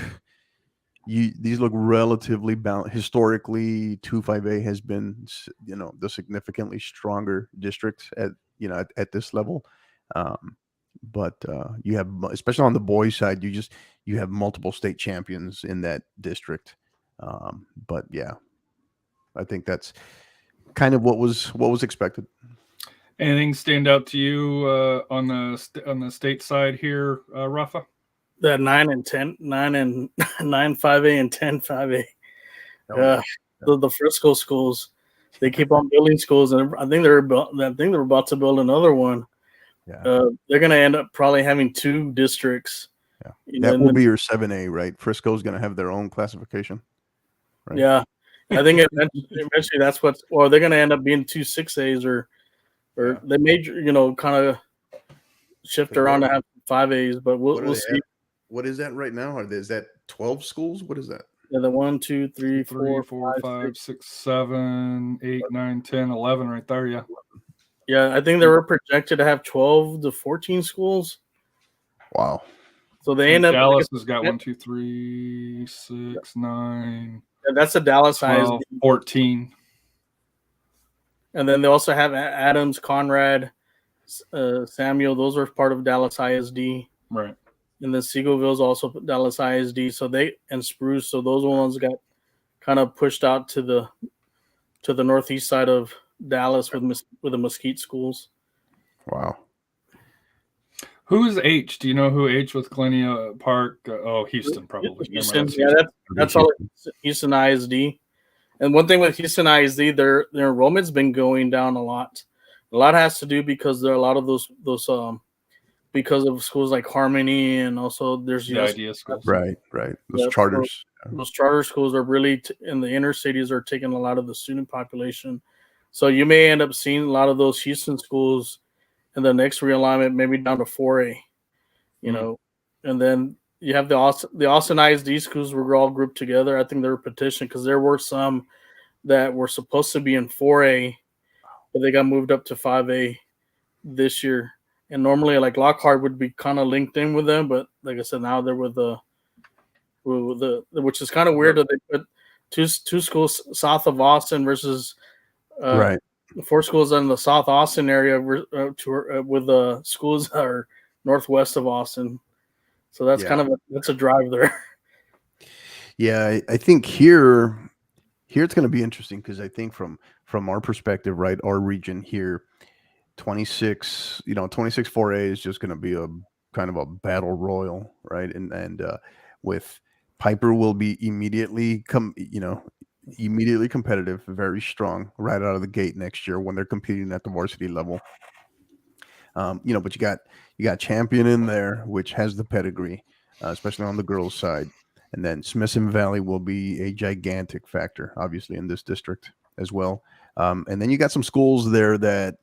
Speaker 4: relatively balanced. Historically, 2-5A has been the significantly stronger district at this level. But you have, especially on the boys side, you have multiple state champions in that district. But yeah, I think that's kind of what was expected.
Speaker 2: Anything stand out to you on the state side here, Rafa?
Speaker 3: The 9 and 5A and 10 5A. The Frisco schools, they keep on building schools, and I think they're about to build another one.
Speaker 4: Yeah.
Speaker 3: They're going to end up probably having 2 districts.
Speaker 4: Yeah. That will be your 7A, right? Frisco's going to have their own classification. Right?
Speaker 3: Yeah. I think eventually that's or they're going to end up being 2 6As or they may, kind of shift around to have 5As, but we'll see.
Speaker 4: What is that right now? Is that 12 schools? What is that?
Speaker 3: Yeah, the 1, 2, 3, 4,
Speaker 2: 5, 6, 7, 8, 9, 10, 11 right there. Yeah.
Speaker 3: Yeah, I think they were projected to have 12 to 14 schools.
Speaker 4: Wow.
Speaker 3: So they end up.
Speaker 2: Dallas has got 1, 2, 3, 6, 9.
Speaker 3: Yeah, that's a Dallas
Speaker 2: 12, 14.
Speaker 3: And then they also have Adams, Conrad, Samuel. Those are part of Dallas ISD.
Speaker 2: Right.
Speaker 3: and then Seagoville's also Dallas ISD. So they and Spruce. So those ones got kind of pushed out to the northeast side of Dallas with the Mesquite schools.
Speaker 4: Wow.
Speaker 2: Who's H? Do you know who H with Clinia Park? Houston, probably.
Speaker 3: Houston, that's all. Houston ISD. And one thing with Houston ISD, their enrollment's been going down a lot. A lot has to do because there are a lot of those because of schools like Harmony, and also there's
Speaker 2: the idea schools.
Speaker 4: Right. Those charters.
Speaker 3: Those charter schools are really in the inner cities are taking a lot of the student population. So you may end up seeing a lot of those Houston schools in the next realignment, maybe down to 4A, you know, and then you have the Austin ISD schools were all grouped together. I think they were petitioned because there were some that were supposed to be in 4A, but they got moved up to 5A this year. And normally, like Lockhart would be kind of linked in with them, but like I said, now they're with the which is kind of weird that they put two schools south of Austin versus
Speaker 4: Right.
Speaker 3: 4 schools in the South Austin area with the schools that are northwest of Austin. So that's kind of that's a drive there.
Speaker 4: Yeah, I think here it's going to be interesting because I think from our perspective, right, our region here, 26 4A is just going to be a kind of a battle royal, right? And with Piper will be immediately competitive, very strong right out of the gate next year when they're competing at the varsity level. But you got Champion in there, which has the pedigree, especially on the girls' side. And then Smithson Valley will be a gigantic factor, obviously, in this district as well. And then you got some schools there that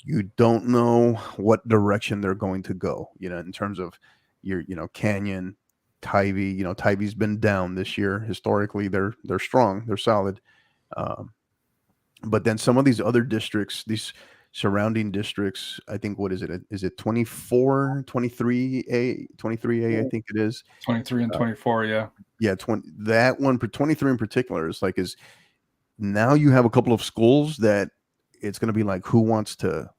Speaker 4: you don't know what direction they're going to go, in terms of your, Canyon, Tybee. Tybee's been down this year. Historically, they're strong, they're solid. But then some of these other districts, these surrounding districts, I think, what is it? Is it 23A, I think it is.
Speaker 2: 23 and 24, yeah.
Speaker 4: Yeah, that one for 23 in particular is now you have a couple of schools that it's going to be like who wants to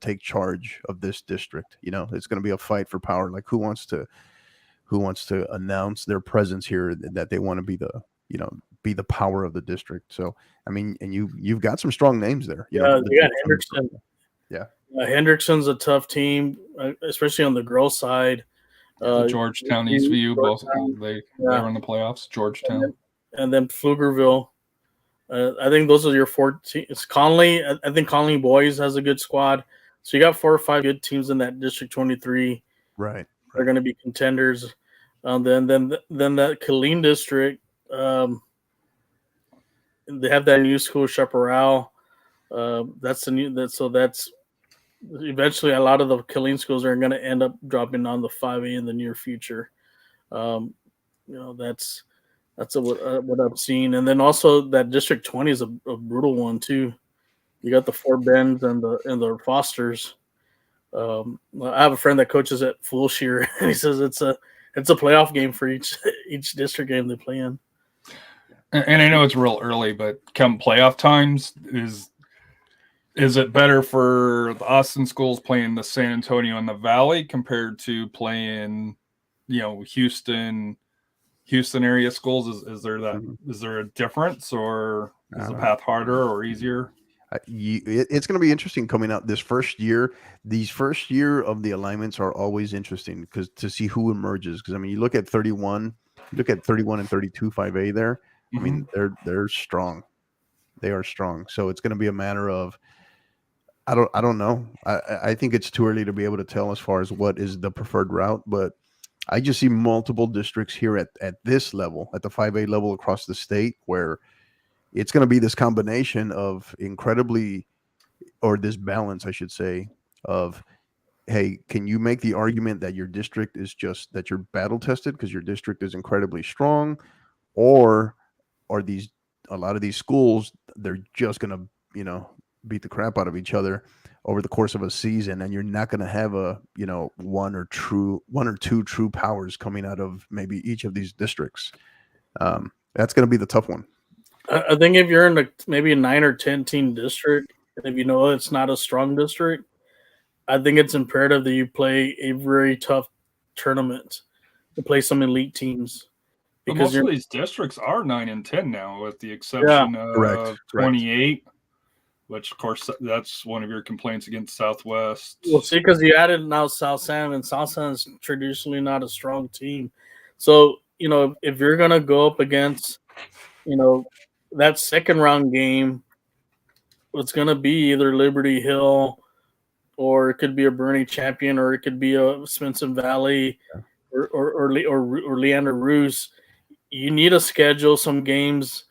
Speaker 4: take charge of this district. It's going to be a fight for power. Like who wants to announce their presence here, that they want to be the power of the district. So I mean, and you've got some strong names there.
Speaker 3: You got Hendrickson.
Speaker 4: Yeah,
Speaker 3: Hendrickson's a tough team, especially on the girls' side.
Speaker 2: Georgetown, Eastview, both they were in the playoffs. Georgetown,
Speaker 3: and then Pflugerville. I think those are your 4 teams. Conley, I think Conley boys has a good squad. So you got 4 or 5 good teams in that District 23.
Speaker 4: Right.
Speaker 3: They're going to be contenders. Then that Killeen district, they have that new school, Chaparral. That's eventually a lot of the Killeen schools are going to end up dropping on the 5A in the near future. That's what I've seen. And then also that District 20 is a brutal one too. You got the Fort Bends and the Fosters. I have a friend that coaches at Fulshire, and he says it's a playoff game for each district game they play in.
Speaker 2: And I know it's real early, but come playoff times, is it better for the Austin schools playing the San Antonio and the Valley compared to playing, Houston area schools? Is there a difference, or is the path harder or easier?
Speaker 4: It's going to be interesting coming out this first year. These first year of the alignments are always interesting because to see who emerges. Because I mean, you look at 31 and 32 5A there. I mean, they're strong. They are strong. So it's going to be a matter of I don't know. I think it's too early to be able to tell as far as what is the preferred route, but I just see multiple districts here at this level, at the 5A level across the state, where it's going to be this combination of this balance, I should say, of, hey, can you make the argument that your district is that you're battle tested because your district is incredibly strong, or are a lot of these schools, they're just going to, beat the crap out of each other over the course of a season, and you're not going to have one or two true powers coming out of maybe each of these districts. That's going to be the tough one.
Speaker 3: I think if you're in maybe a 9 or 10 team district, and if it's not a strong district, I think it's imperative that you play a very tough tournament to play some elite teams.
Speaker 2: But
Speaker 3: Because
Speaker 2: most of these districts are 9-10 now, with the exception of
Speaker 4: Correct.
Speaker 2: 28, which of course that's one of your complaints against Southwest.
Speaker 3: Well, see, because you added now South San, and South San is traditionally not a strong team. So, if you're going to go up against, that second round game, it's going to be either Liberty Hill, or it could be a Bernie Champion, or it could be a Spencer Valley, or Leander Roos. You need to schedule some games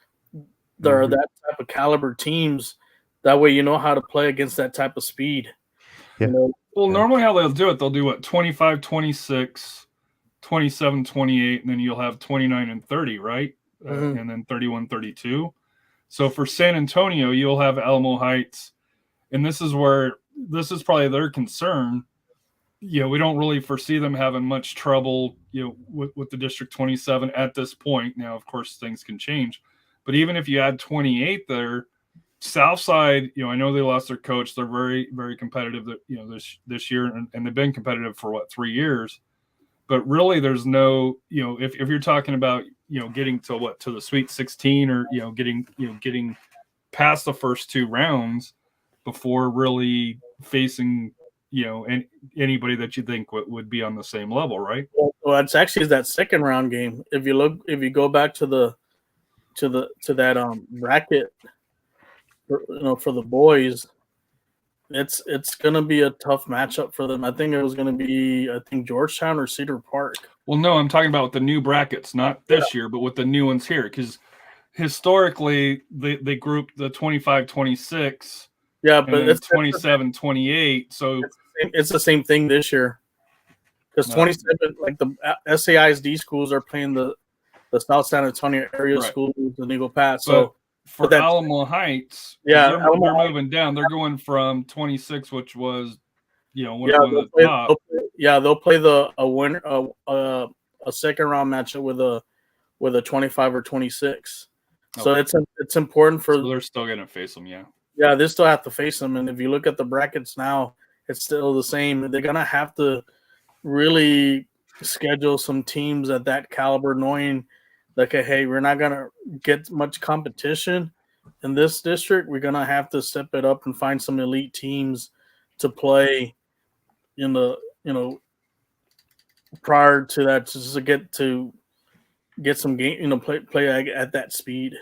Speaker 3: that are that type of caliber teams. That way you know how to play against that type of speed.
Speaker 4: Yeah.
Speaker 2: Well, normally how they'll do it, they'll do what, 25, 26, 27, 28, and then you'll have 29 and 30, right? And then 31, 32. So for San Antonio, you'll have Alamo Heights, and this is probably their concern. We don't really foresee them having much trouble, with the District 27 at this point. Now, of course, things can change, but even if you add 28 there, Southside, I know they lost their coach. They're very, very competitive, this year, and they've been competitive for 3 years. But really, there's no, if you're talking about, getting to the Sweet 16, or getting past the first 2 rounds before really facing anybody that you think would be on the same level, right?
Speaker 3: Well, it's actually that second round game. If you go back to that bracket, for the boys, it's gonna be a tough matchup for them. I think it was gonna be Georgetown or Cedar Park.
Speaker 2: Well, no, I'm talking about the new brackets, not this year, but with the new ones here, because historically they grouped the 25-26.
Speaker 3: Yeah, but it's
Speaker 2: 27-28. So
Speaker 3: it's the same thing this year. Because 27, like the SAISD schools are playing the South San Antonio area schools in Eagle Pass. So
Speaker 2: for Alamo Heights, they're moving down. They're going from 26, which was, one of the top.
Speaker 3: They'll play a second round matchup with a 25 or 26. Okay. So it's important for.
Speaker 2: So they're still going to face them, yeah.
Speaker 3: Yeah, they still have to face them. And if you look at the brackets now, it's still the same. They're going to have to really schedule some teams at that caliber, knowing that, hey, we're not going to get much competition in this district. We're going to have to step it up and find some elite teams to play in the, prior to that, just to get some game, play at that speed.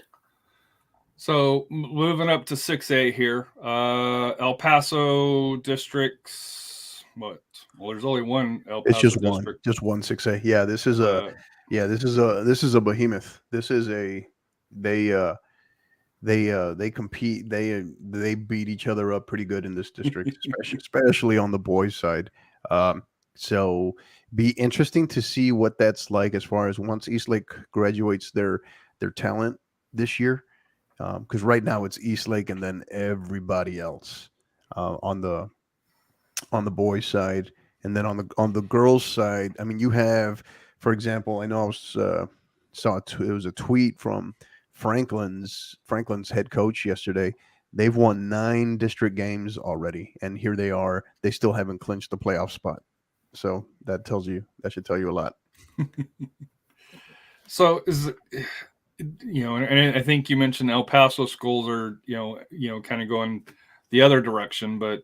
Speaker 2: So moving up to 6A here, El Paso districts. What? Well, there's only one El Paso.
Speaker 4: It's just
Speaker 2: district.
Speaker 4: one 6A. Yeah, this is a behemoth. This is they compete. They beat each other up pretty good in this district, especially on the boys' side. So be interesting to see what that's like as far as once Eastlake graduates their talent this year. Because right now it's Eastlake and then everybody else on the boys' side, and then on the girls' side. I mean, you have, for example, I know I was it was a tweet from Franklin's head coach yesterday. They've won 9 district games already, and here they are. They still haven't clinched the playoff spot. So that should tell you a lot.
Speaker 2: So is it? And I think you mentioned El Paso schools are, kind of going the other direction, but,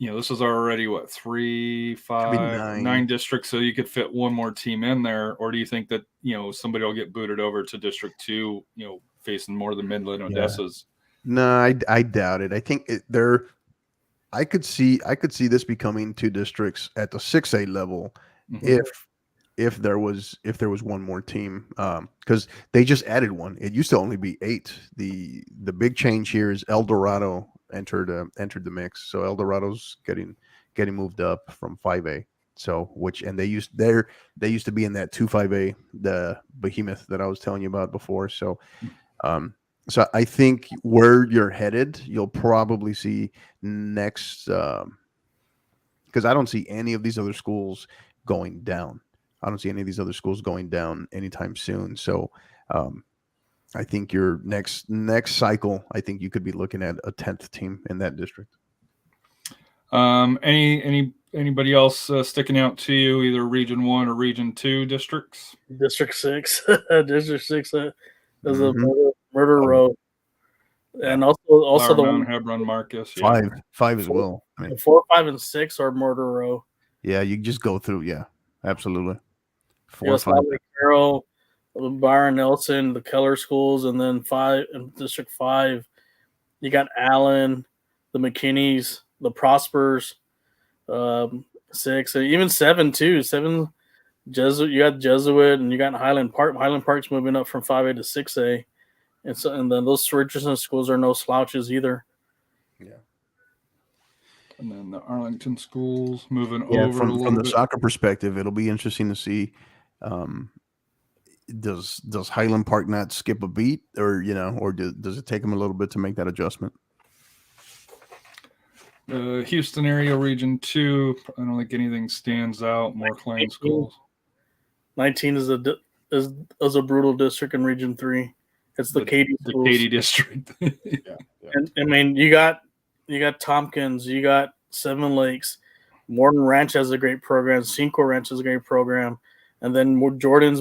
Speaker 2: this is already 3, 5, 9 districts. So you could fit one more team in there. Or do you think that, somebody will get booted over to District 2, facing more of the Midland Odessas?
Speaker 4: No, I doubt it. I think I could see this becoming 2 districts at the 6A level if there was one more team, because they just added one. It used to only be 8. The big change here is El Dorado entered the mix. So El Dorado's getting moved up from 5A. So they used to be in that 2-5A, the behemoth that I was telling you about before. So so I think where you're headed, you'll probably see next, because I don't see any of these other schools going down. I don't see any of these other schools going down anytime soon. So I think your next cycle, I think you could be looking at a 10th team in that district.
Speaker 2: Anybody else sticking out to you, either Region 1 or Region 2 districts?
Speaker 3: District 6. District 6 is a
Speaker 4: Mhm.
Speaker 3: murder row. And also
Speaker 2: Flower
Speaker 3: the
Speaker 2: Mound,
Speaker 3: one,
Speaker 2: Hebron, Marcus. Yeah.
Speaker 4: Five as well. I mean,
Speaker 3: 4, 5, and 6 are murder row.
Speaker 4: yeah, you just go through. Yeah, absolutely. 4,
Speaker 3: Yes,
Speaker 4: 5.
Speaker 3: Carroll, Byron Nelson, the Keller schools, and then 5 in District 5, you got Allen, the McKinneys, the Prospers, 6, and even 7 too. 7 Jesuit, you got Jesuit, and you got Highland Park. Highland Park's moving up from 5A to 6A, and then those Richardson schools are no slouches either.
Speaker 4: Yeah.
Speaker 2: And then the Arlington schools moving
Speaker 4: Yeah,
Speaker 2: over a
Speaker 4: from
Speaker 2: little
Speaker 4: the
Speaker 2: bit.
Speaker 4: soccer perspective, it'll be interesting to see. Does Highland Park not skip a beat, or does it take them a little bit to make that adjustment?
Speaker 2: Houston area, Region 2. I don't think anything stands out. More Klein schools.
Speaker 3: 19 is a brutal district in Region 3. It's the Katy schools.
Speaker 2: Katy district.
Speaker 4: Yeah.
Speaker 3: And I mean, you got Tompkins, you got Seven Lakes, Morton Ranch has a great program, Cinco Ranch has a great program, and then Jordan's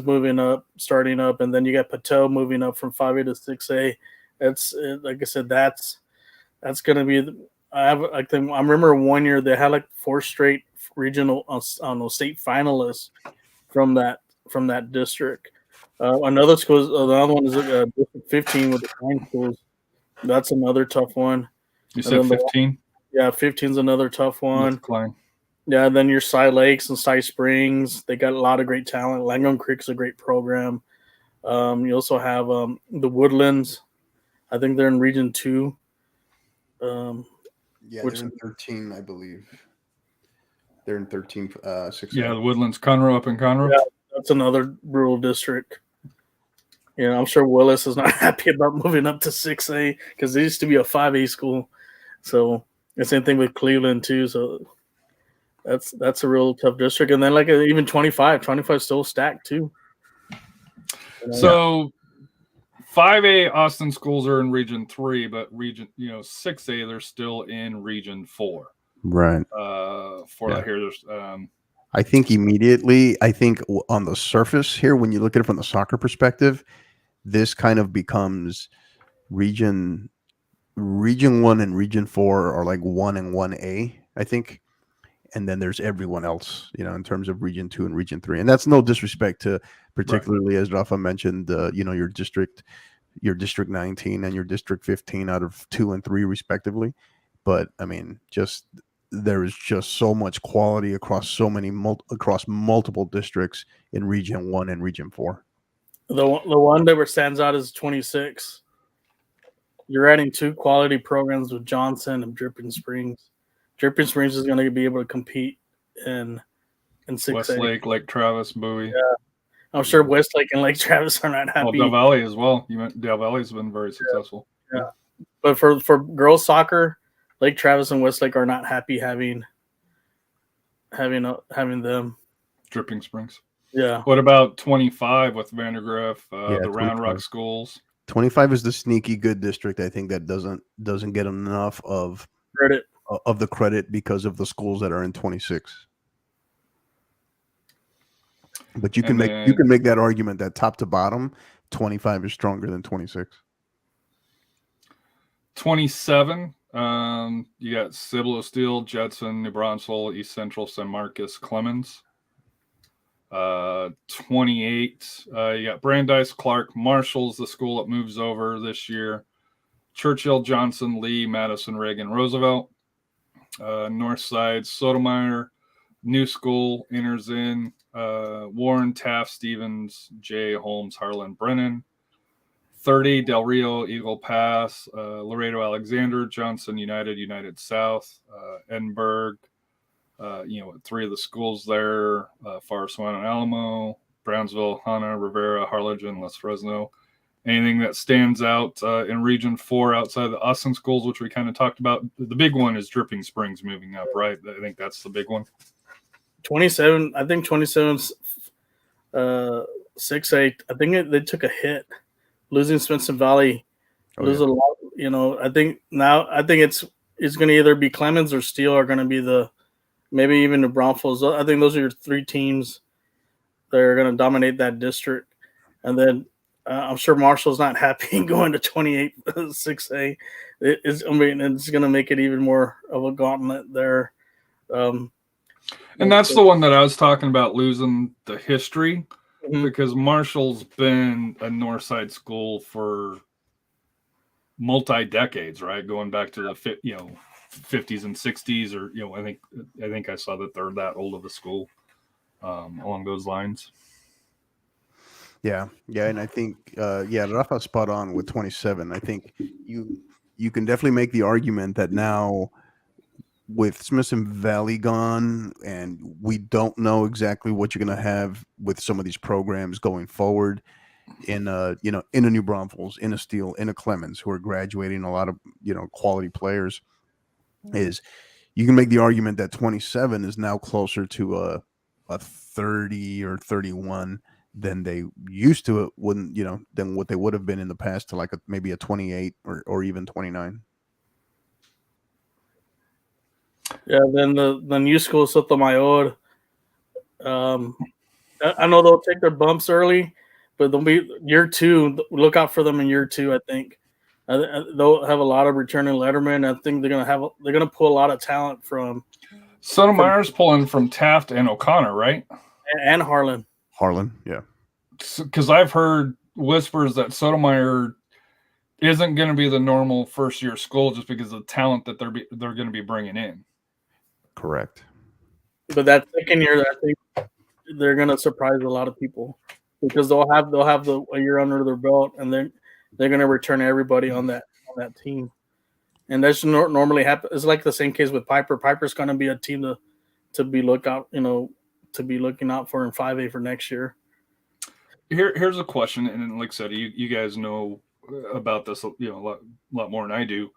Speaker 3: starting up, and then you got Patel moving up from 5A to 6A. It's like I said, that's going to be. I remember one year they had like 4 straight regional, state finalists from that district. Another one is District 15 with the Klein schools. That's another tough one.
Speaker 2: You said 15?
Speaker 3: Yeah, 15 is another tough one.
Speaker 2: Klein.
Speaker 3: Yeah, then your Cy Lakes and Cy Springs, they got a lot of great talent. Langham Creek's a great program. You also have the Woodlands. I think they're in Region 2.
Speaker 4: Yeah, they're in 13, I believe. They're in 13, 6.
Speaker 2: Yeah, the Woodlands Conroe up in Conroe.
Speaker 3: Yeah, that's another rural district. Yeah, I'm sure Willis is not happy about moving up to 6A because they used to be a 5A school. So the same thing with Cleveland too. So that's a real tough district. And then even 25 is still stacked too.
Speaker 2: So 5A Austin schools are in Region 3, but Region 6A they're still in Region 4.
Speaker 4: Right.
Speaker 2: That here, there's
Speaker 4: I think immediately, on the surface here, when you look at it from the soccer perspective, this kind of becomes Region 1 and Region 4 are like 1 and 1A, I think. And then there's everyone else, in terms of Region 2 and Region 3. And that's no disrespect to, particularly as Rafa mentioned, your district 19 and your district 15 out of 2 and 3 respectively. But I mean, there is just so much quality across across multiple districts in Region 1 and Region 4.
Speaker 3: The one that stands out is 26. You're adding 2 quality programs with Johnson and Dripping Springs. Dripping Springs is going to be able to compete in 6A.
Speaker 2: Westlake, Lake Travis, Bowie.
Speaker 3: Yeah, I'm sure Westlake and Lake Travis are not happy.
Speaker 2: Del Valle as well. Del Valle's been very successful.
Speaker 3: Yeah, but for girls soccer, Lake Travis and Westlake are not happy having them.
Speaker 2: Dripping Springs.
Speaker 3: Yeah.
Speaker 2: What about 25 with Vandergrift, the Round
Speaker 4: 25.
Speaker 2: Rock schools?
Speaker 4: 25 is the sneaky good district. I think that doesn't get enough of the credit because of the schools that are in 26. But you can make that argument that top to bottom, 25 is stronger than 26.
Speaker 2: 27. You got Cibolo Steel, Judson, New Braunfels, East Central, San Marcos, Clemens. 28. You got Brandeis, Clark, Marshall's the school that moves over this year. Churchill, Johnson, Lee, Madison, Reagan, Roosevelt. North Side, Sotomayor, New School enters in. Warren, Taft, Stevens, Jay, Holmes, Harlan, Brennan. 30, Del Rio, Eagle Pass, Laredo, Alexander, Johnson, United South, Edinburgh. 3 of the schools there, Forest One and Alamo, Brownsville, Hanna, Rivera, Harlingen, Les Fresno. Anything that stands out in Region 4 outside of the Austin schools, which we kind of talked about? The big one is Dripping Springs moving up, right? I think that's the big one. 27, I think 27's
Speaker 3: 6-8. I think they took a hit. Losing Smithson Valley, a lot. I think it's it's going to either be Clemens or Steele are going to be maybe even the Braunfels. I think those are your three teams that are going to dominate that district. And then I'm sure Marshall's not happy going to 28 6A. It's going to make it even more of a gauntlet there.
Speaker 2: And that's the one that I was talking about, losing the history, because Marshall's been a Northside school for multi-decades, right? Going back to the 50s and 60s, or I think I saw that they're that old of a school along those lines.
Speaker 4: Yeah, and I think Rafa's spot on with 27. I think you can definitely make the argument that now with Smithson Valley gone, and we don't know exactly what you're going to have with some of these programs going forward in a New Braunfels, in a Steele, in a Clemens, who are graduating a lot of quality players. Is you can make the argument that 27 is now closer to a 30 or 31 than they used to than what they would have been in the past, to like maybe a 28 or even 29.
Speaker 3: Yeah, then the new school, Sotomayor. I know they'll take their bumps early, but they'll be year two. Look out for them in year two. I think they'll have a lot of returning lettermen. I think they're gonna pull a lot of talent from
Speaker 2: Sotomayor's pulling from Taft and O'Connor, right?
Speaker 3: And Harlan.
Speaker 4: Yeah.
Speaker 2: Because I've heard whispers that Sotomayor isn't going to be the normal first-year school just because of the talent that they're going to be bringing in.
Speaker 4: Correct.
Speaker 3: But that second year, I think they're going to surprise a lot of people because they'll have a year under their belt, and they're going to return everybody on that team. And that's normally happens. It's like the same case with Piper. Piper's going to be a team to be looking out for in 5A for next year.
Speaker 2: Here's a question, and like I said, you guys know about this, a lot more than I do.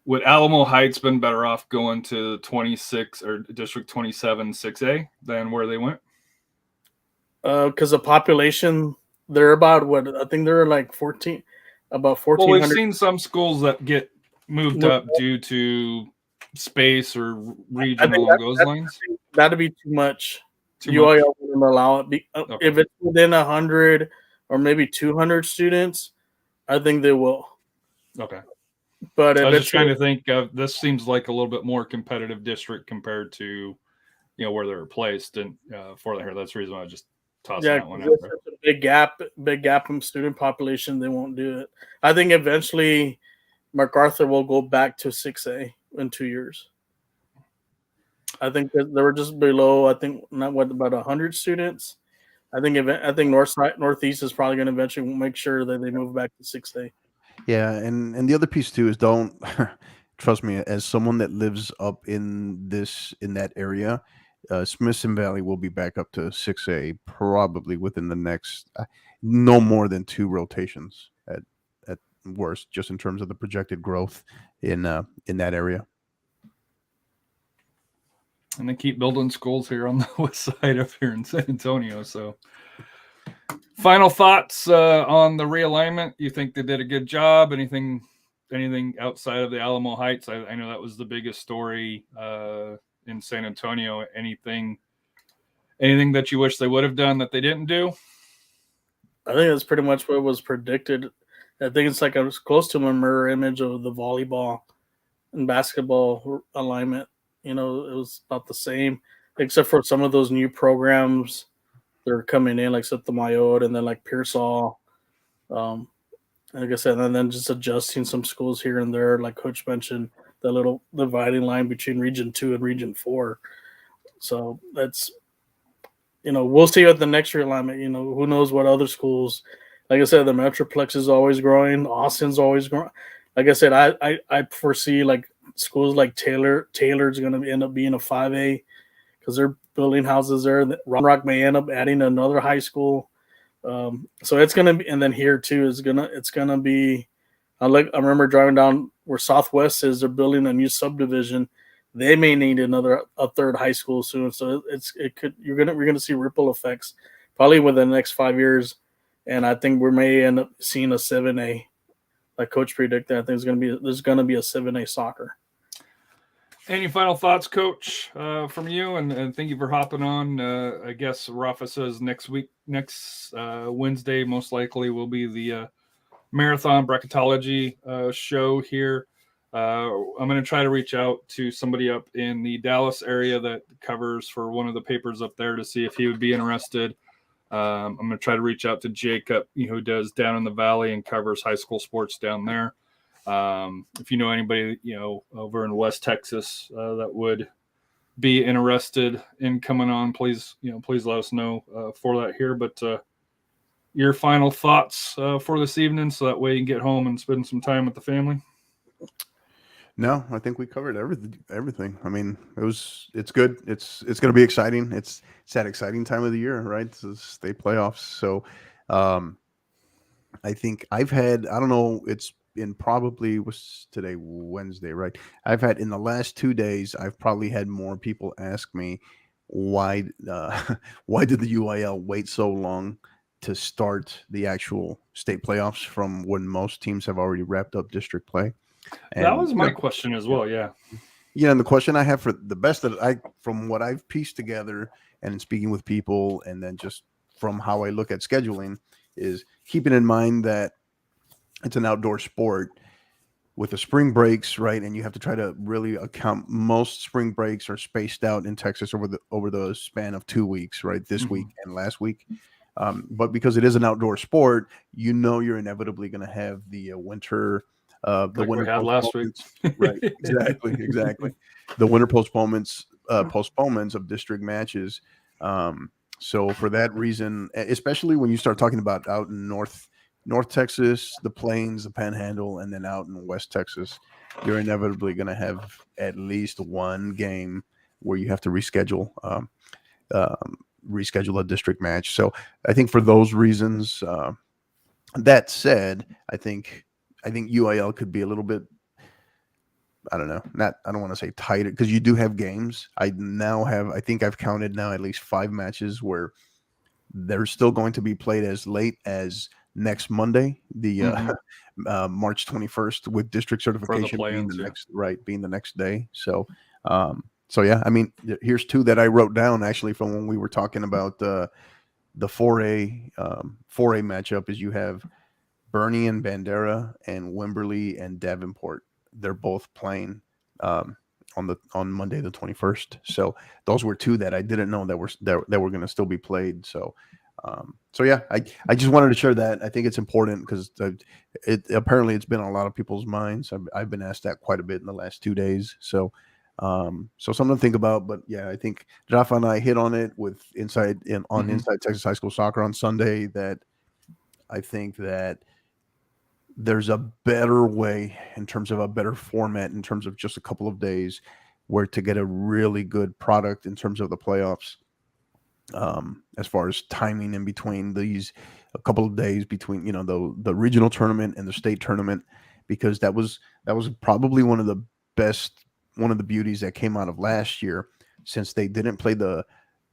Speaker 2: Would Alamo Heights been better off going to 26 or District 27 6A than where they went?
Speaker 3: Because the population, they're about what I think they're like 14, about 1,400.
Speaker 2: Well, we've seen some schools that get moved up due to space or regional along those lines.
Speaker 3: That'd be too much. UIL wouldn't allow it. Okay. If it's within 100 or maybe 200 students, I think they will.
Speaker 2: Okay.
Speaker 3: But
Speaker 2: I was just trying to think of, this seems like a little bit more competitive district compared to, where they're placed. And for here, that's the reason why I just tossed that one out there.
Speaker 3: Big gap in student population. They won't do it. I think eventually MacArthur will go back to 6A in 2 years. I think that they were just below. I think about 100 students. I think Northeast is probably going to eventually make sure that they move back to 6A.
Speaker 4: Yeah, and the other piece too is, don't trust me, as someone that lives up in that area, Smithson Valley will be back up to 6A probably within the next no more than 2 rotations at worst, just in terms of the projected growth in that area.
Speaker 2: And they keep building schools here on the west side up here in San Antonio. So, final thoughts on the realignment? You think they did a good job? Anything outside of the Alamo Heights? I know that was the biggest story in San Antonio. Anything that you wish they would have done that they didn't do?
Speaker 3: I think that's pretty much what was predicted. I think it's like was close to a mirror image of the volleyball and basketball alignment. It was about the same, except for some of those new programs that are coming in, like Sotomayor and then like Pearsall. Like I said, and then just adjusting some schools here and there, like Coach mentioned, the little dividing line between Region 2 and Region 4. So that's, we'll see at the next realignment. Who knows what other schools. Like I said, the Metroplex is always growing. Austin's always growing. Like I said, I foresee like schools like Taylor's going to end up being a 5A because they're building houses there. Round Rock may end up adding another high school. So it's going to be, and then here too it's going to be. I remember driving down where Southwest is. They're building a new subdivision. They may need a third high school soon. So we're going to see ripple effects probably within the next 5 years, and I think we may end up seeing a 7A. Like Coach predicted, I think there's going to be a 7A soccer.
Speaker 2: Any final thoughts, Coach, from you? And thank you for hopping on. I guess Rafa says next Wednesday, most likely will be the marathon bracketology show here. I'm going to try to reach out to somebody up in the Dallas area that covers for one of the papers up there to see if he would be interested. I'm going to try to reach out to Jacob, who does down in the valley and covers high school sports down there. If you know anybody, over in West Texas that would be interested in coming on, please let us know for that here. But your final thoughts for this evening, so that way you can get home and spend some time with the family.
Speaker 4: No, I think we covered everything. I mean, it's good. It's going to be exciting. It's that exciting time of the year, right? It's the state playoffs. So, I think I don't know, it's in probably was today Wednesday, right? I've had in the last 2 days, I've probably had more people ask me why did the UIL wait so long to start the actual state playoffs from when most teams have already wrapped up district play. And,
Speaker 2: that was my question as well. Yeah.
Speaker 4: Yeah. And the question I have for the best that from what I've pieced together and in speaking with people, and then just from how I look at scheduling, is keeping in mind that it's an outdoor sport with the spring breaks, right? And you have to try to really account. Most spring breaks are spaced out in Texas over the span of 2 weeks, right? This week and last week. But because it is an outdoor sport, you're inevitably going to have the winter, the
Speaker 2: like
Speaker 4: winter
Speaker 2: we had last week.
Speaker 4: Right? Exactly. The winter postponements of district matches. So for that reason, especially when you start talking about out in North Texas, the Plains, the Panhandle, and then out in West Texas, you're inevitably going to have at least one game where you have to reschedule a district match. So I think for those reasons, that said, I think UIL could be a little bit, I don't know, I don't want to say tighter, because you do have games. I think I've counted now at least 5 matches where they're still going to be played as late as next Monday, the March 21st, with district certification being the next day. So, yeah, I mean, here's 2 that I wrote down actually from when we were talking about the 4A matchup. Is you have Bernie and Bandera and Wimberley and Davenport. They're both playing on Monday the 21st. So those were 2 that I didn't know that were going to still be played. So yeah, I just wanted to share that. I think it's important because apparently it's been on a lot of people's minds. I've been asked that quite a bit in the last 2 days. So something to think about. But yeah, I think Rafa and I hit on it with Inside Texas High School Soccer on Sunday, that I think that there's a better way, in terms of a better format, in terms of just a couple of days, where to get a really good product in terms of the playoffs. As far as timing in between a couple of days between, the regional tournament and the state tournament, because that was probably one of the beauties that came out of last year, since they didn't play the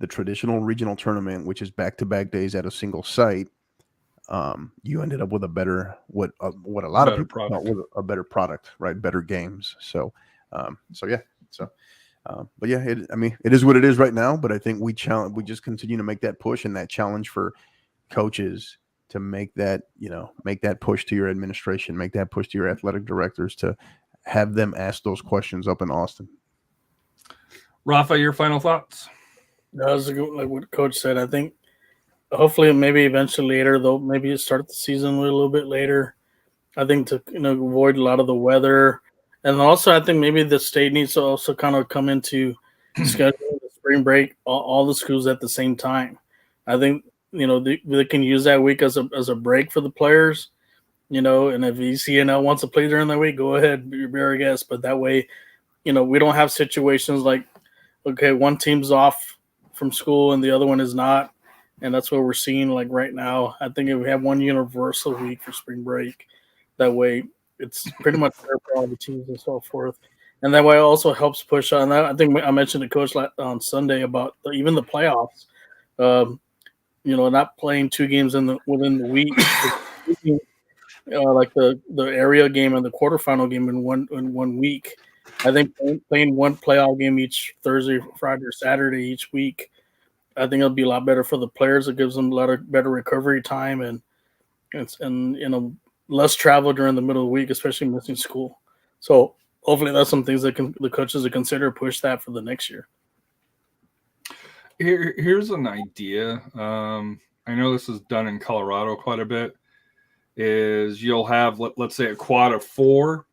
Speaker 4: traditional regional tournament, which is back-to-back days at a single site. You ended up with a better, what a lot of people thought was a better product, right? Better games. So yeah. But yeah, it is what it is right now. But I think we just continue to make that push and that challenge for coaches to make that push to your administration, make that push to your athletic directors, to have them ask those questions up in Austin.
Speaker 2: Rafa, your final thoughts?
Speaker 3: That was like what Coach said. I think hopefully maybe eventually later, though, maybe you start the season a little bit later. I think to avoid a lot of the weather. And also, I think maybe the state needs to also kind of come into scheduling the spring break, all the schools at the same time. I think, they can use that week as a break for the players, and if ECNL wants to play during that week, go ahead, be our guest. But that way, we don't have situations like, okay, one team's off from school and the other one is not. And that's what we're seeing like right now. I think if we have one universal week for spring break, that way it's pretty much fair for all the teams and so forth. And that way it also helps push on that. I think I mentioned to Coach on Sunday about even the playoffs, not playing 2 games within the week, like the area game and the quarterfinal game in one week. I think playing one playoff game each Thursday, Friday, or Saturday each week, I think it'll be a lot better for the players. It gives them a lot of better recovery time and less travel during the middle of the week, especially missing school. So hopefully that's some things that the coaches will consider push that for the next year.
Speaker 2: Here's an idea. I know this is done in Colorado quite a bit. Is you'll have let's say a quad of 4.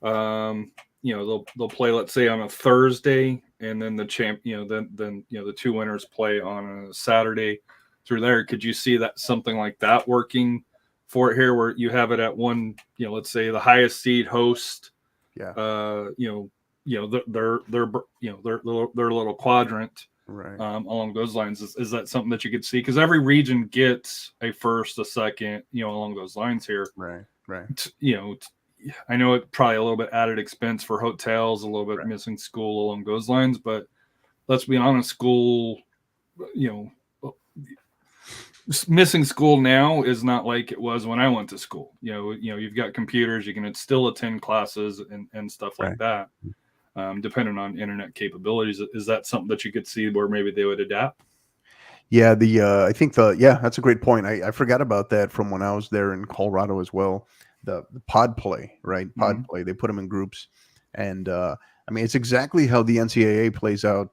Speaker 2: They'll play, let's say, on a Thursday, and then the the 2 winners play on a Saturday through there. Could you see that something like that working for it here, where you have it at one, let's say the highest seed host, their little quadrant,
Speaker 4: right,
Speaker 2: along those lines. Is that something that you could see? Because every region gets a first, a second, along those lines here.
Speaker 4: right.
Speaker 2: I know it probably a little bit added expense for hotels, a little bit
Speaker 4: Right.
Speaker 2: missing school along those lines, but let's be honest, school, missing school now is not like it was when I went to school. You've got computers, you can still attend classes and stuff like that, depending on internet capabilities. Is that something that you could see where maybe they would adapt?
Speaker 4: Yeah, I think that's a great point. I forgot about that from when I was there in Colorado as well. The pod play, right? Pod play. They put them in groups, and I mean, it's exactly how the NCAA plays out.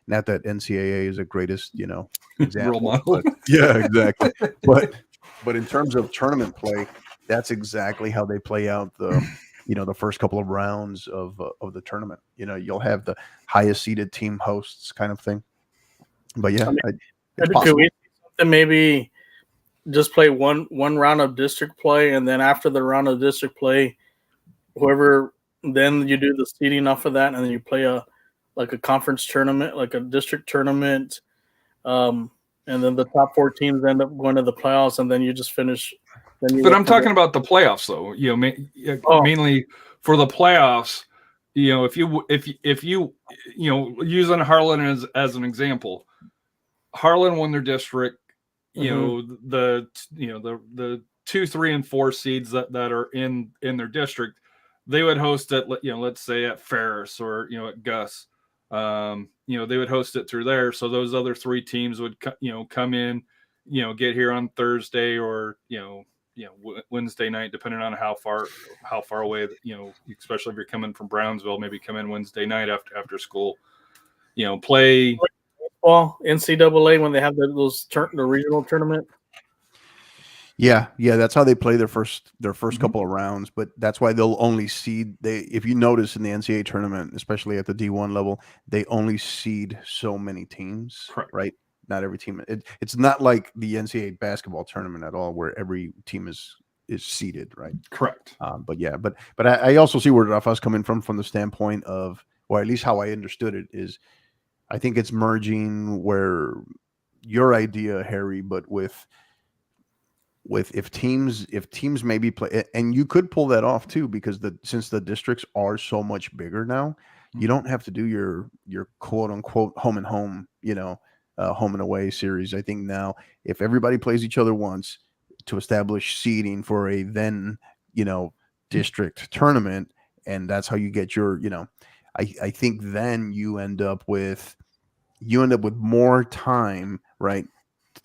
Speaker 4: Not that NCAA is the greatest, example.
Speaker 2: Role model.
Speaker 4: Yeah, exactly. but in terms of tournament play, that's exactly how they play out the first couple of rounds of the tournament. You'll have the highest seeded team hosts, kind of thing. But yeah, it's possible.
Speaker 3: Could we see something, maybe just play one round of district play, and then after the round of district play, then you do the seeding off of that, and then you play a conference tournament, like a district tournament, and then the top 4 teams end up going to the playoffs, and then you just finish.
Speaker 2: But I'm talking about the playoffs, though. Mainly for the playoffs. If you using Harlan as an example, Harlan won their district. The 2, 3, and 4 seeds that are in their district, they would host it. Let's say at Ferris or at Gus. They would host it through there. So those other 3 teams would come in, get here on Thursday or Wednesday night, depending on how far away. Especially if you're coming from Brownsville, maybe come in Wednesday night after school. Play.
Speaker 3: Well, NCAA when they have the regional tournament.
Speaker 4: Yeah, that's how they play their first couple of rounds. But that's why they'll only seed. If you notice in the NCAA tournament, especially at the D1 level, they only seed so many teams.
Speaker 2: Correct.
Speaker 4: Right? Not every team. It's not like the NCAA basketball tournament at all, where every team is seeded. Right?
Speaker 2: Correct.
Speaker 4: But I also see where Rafa's coming from the standpoint of, or at least how I understood it is, I think it's merging where your idea, Harry, but with if teams maybe play, and you could pull that off too, because since the districts are so much bigger now, you don't have to do your quote unquote home and home, home and away series. I think now if everybody plays each other once to establish seeding for a then district tournament, and that's how you get your I think then you end up with more time, right,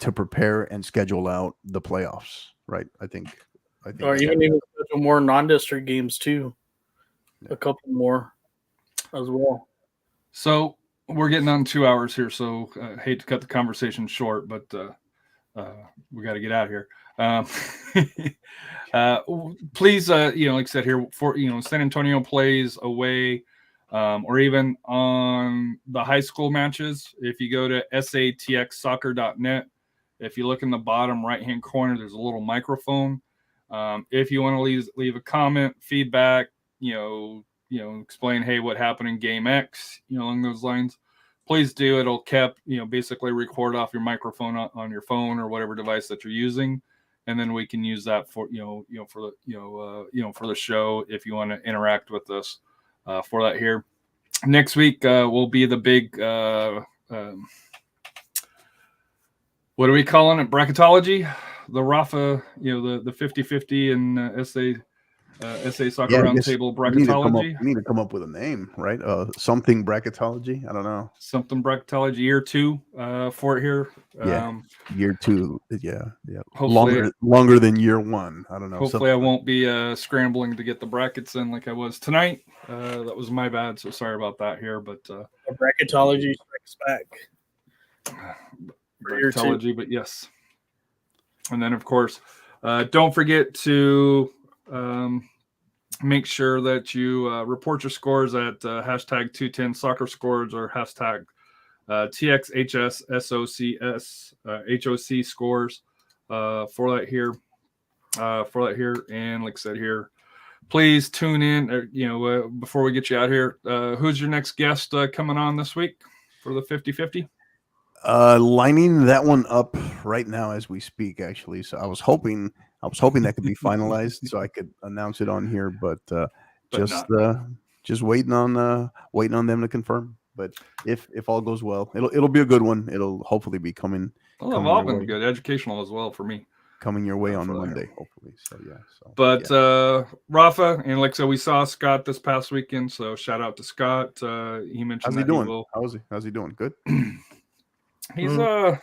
Speaker 4: to prepare and schedule out the playoffs, right? I think
Speaker 3: or even schedule more non-district games too, a couple more as well.
Speaker 2: So we're getting on 2 hours here, so I hate to cut the conversation short, but we got to get out of here. Please, like I said here, for San Antonio plays away, or even on the high school matches. If you go to satxsoccer.net, if you look in the bottom right-hand corner, there's a little microphone. If you want to leave a comment, feedback, explain, hey, what happened in game X, along those lines, please do. It'll basically record off your microphone on your phone or whatever device that you're using, and then we can use that for for the show if you want to interact with us for that here. Next week will be the big what are we calling it? Bracketology. The Rafa, the 50-50 and SA SA Soccer
Speaker 4: Yeah, I guess
Speaker 2: Roundtable
Speaker 4: you need to come
Speaker 2: Bracketology.
Speaker 4: up with a name, right? Something bracketology. I don't know.
Speaker 2: Something Bracketology year 2 for it here.
Speaker 4: Yeah. Year 2. Yeah.
Speaker 2: Hopefully,
Speaker 4: Longer than year 1. I don't know.
Speaker 2: hopefully I won't be scrambling to get the brackets in like I was tonight. That was my bad, so sorry about that here. But
Speaker 3: Bracketology strikes back.
Speaker 2: Bracketology, but yes. And then, of course, don't forget to make sure that you report your scores at hashtag 210 soccer scores or hashtag TXHSSOCS HOC scores for that here. And like I said here, please tune in. Before we get you out here, who's your next guest coming on this week for the 50-50?
Speaker 4: Lining that one up right now as we speak, actually. So I was hoping that could be finalized so I could announce it on here, but just waiting on them to confirm. But if all goes well, it'll be a good one. It'll hopefully be coming.
Speaker 2: Well, they've all been good, educational as well for me.
Speaker 4: Coming your way on Monday, hopefully. So yeah.
Speaker 2: But Rafa, and like I said, we saw Scott this past weekend, so shout out to Scott. He mentioned
Speaker 4: how's he doing? How's he doing? Good.
Speaker 2: He's a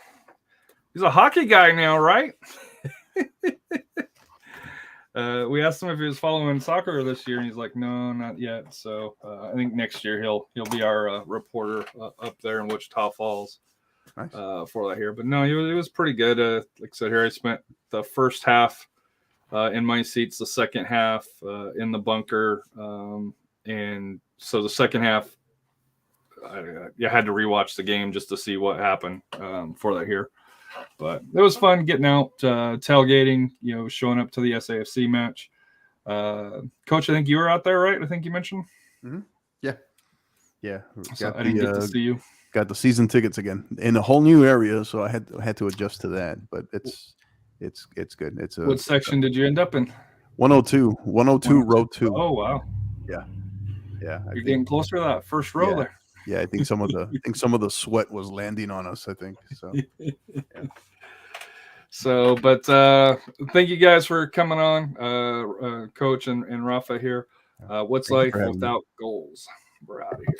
Speaker 2: hockey guy now, right? We asked him if he was following soccer this year, and he's like, "No, not yet." So I think next year he'll be our reporter up there in Wichita Falls.
Speaker 4: Nice.
Speaker 2: For that here. But no, he was pretty good. Like I said here, I spent the first half in my seats, the second half in the bunker, and so the second half. I had to rewatch the game just to see what happened for that here. But it was fun getting out, tailgating, showing up to the SAFC match. Coach, I think you were out there, right? I think you mentioned.
Speaker 4: Mm-hmm. Yeah.
Speaker 2: So I didn't get to see you.
Speaker 4: Got the season tickets again in a whole new area, so I had to adjust to that. But it's good.
Speaker 2: What section did you end up in?
Speaker 4: 102 row 2.
Speaker 2: Oh wow.
Speaker 4: Yeah.
Speaker 2: You're getting closer to that first row there.
Speaker 4: Yeah, I think some of the sweat was landing on us. I think so. Yeah.
Speaker 2: So, but thank you guys for coming on, Coach and Rafa here. What's life without goals? We're out of here.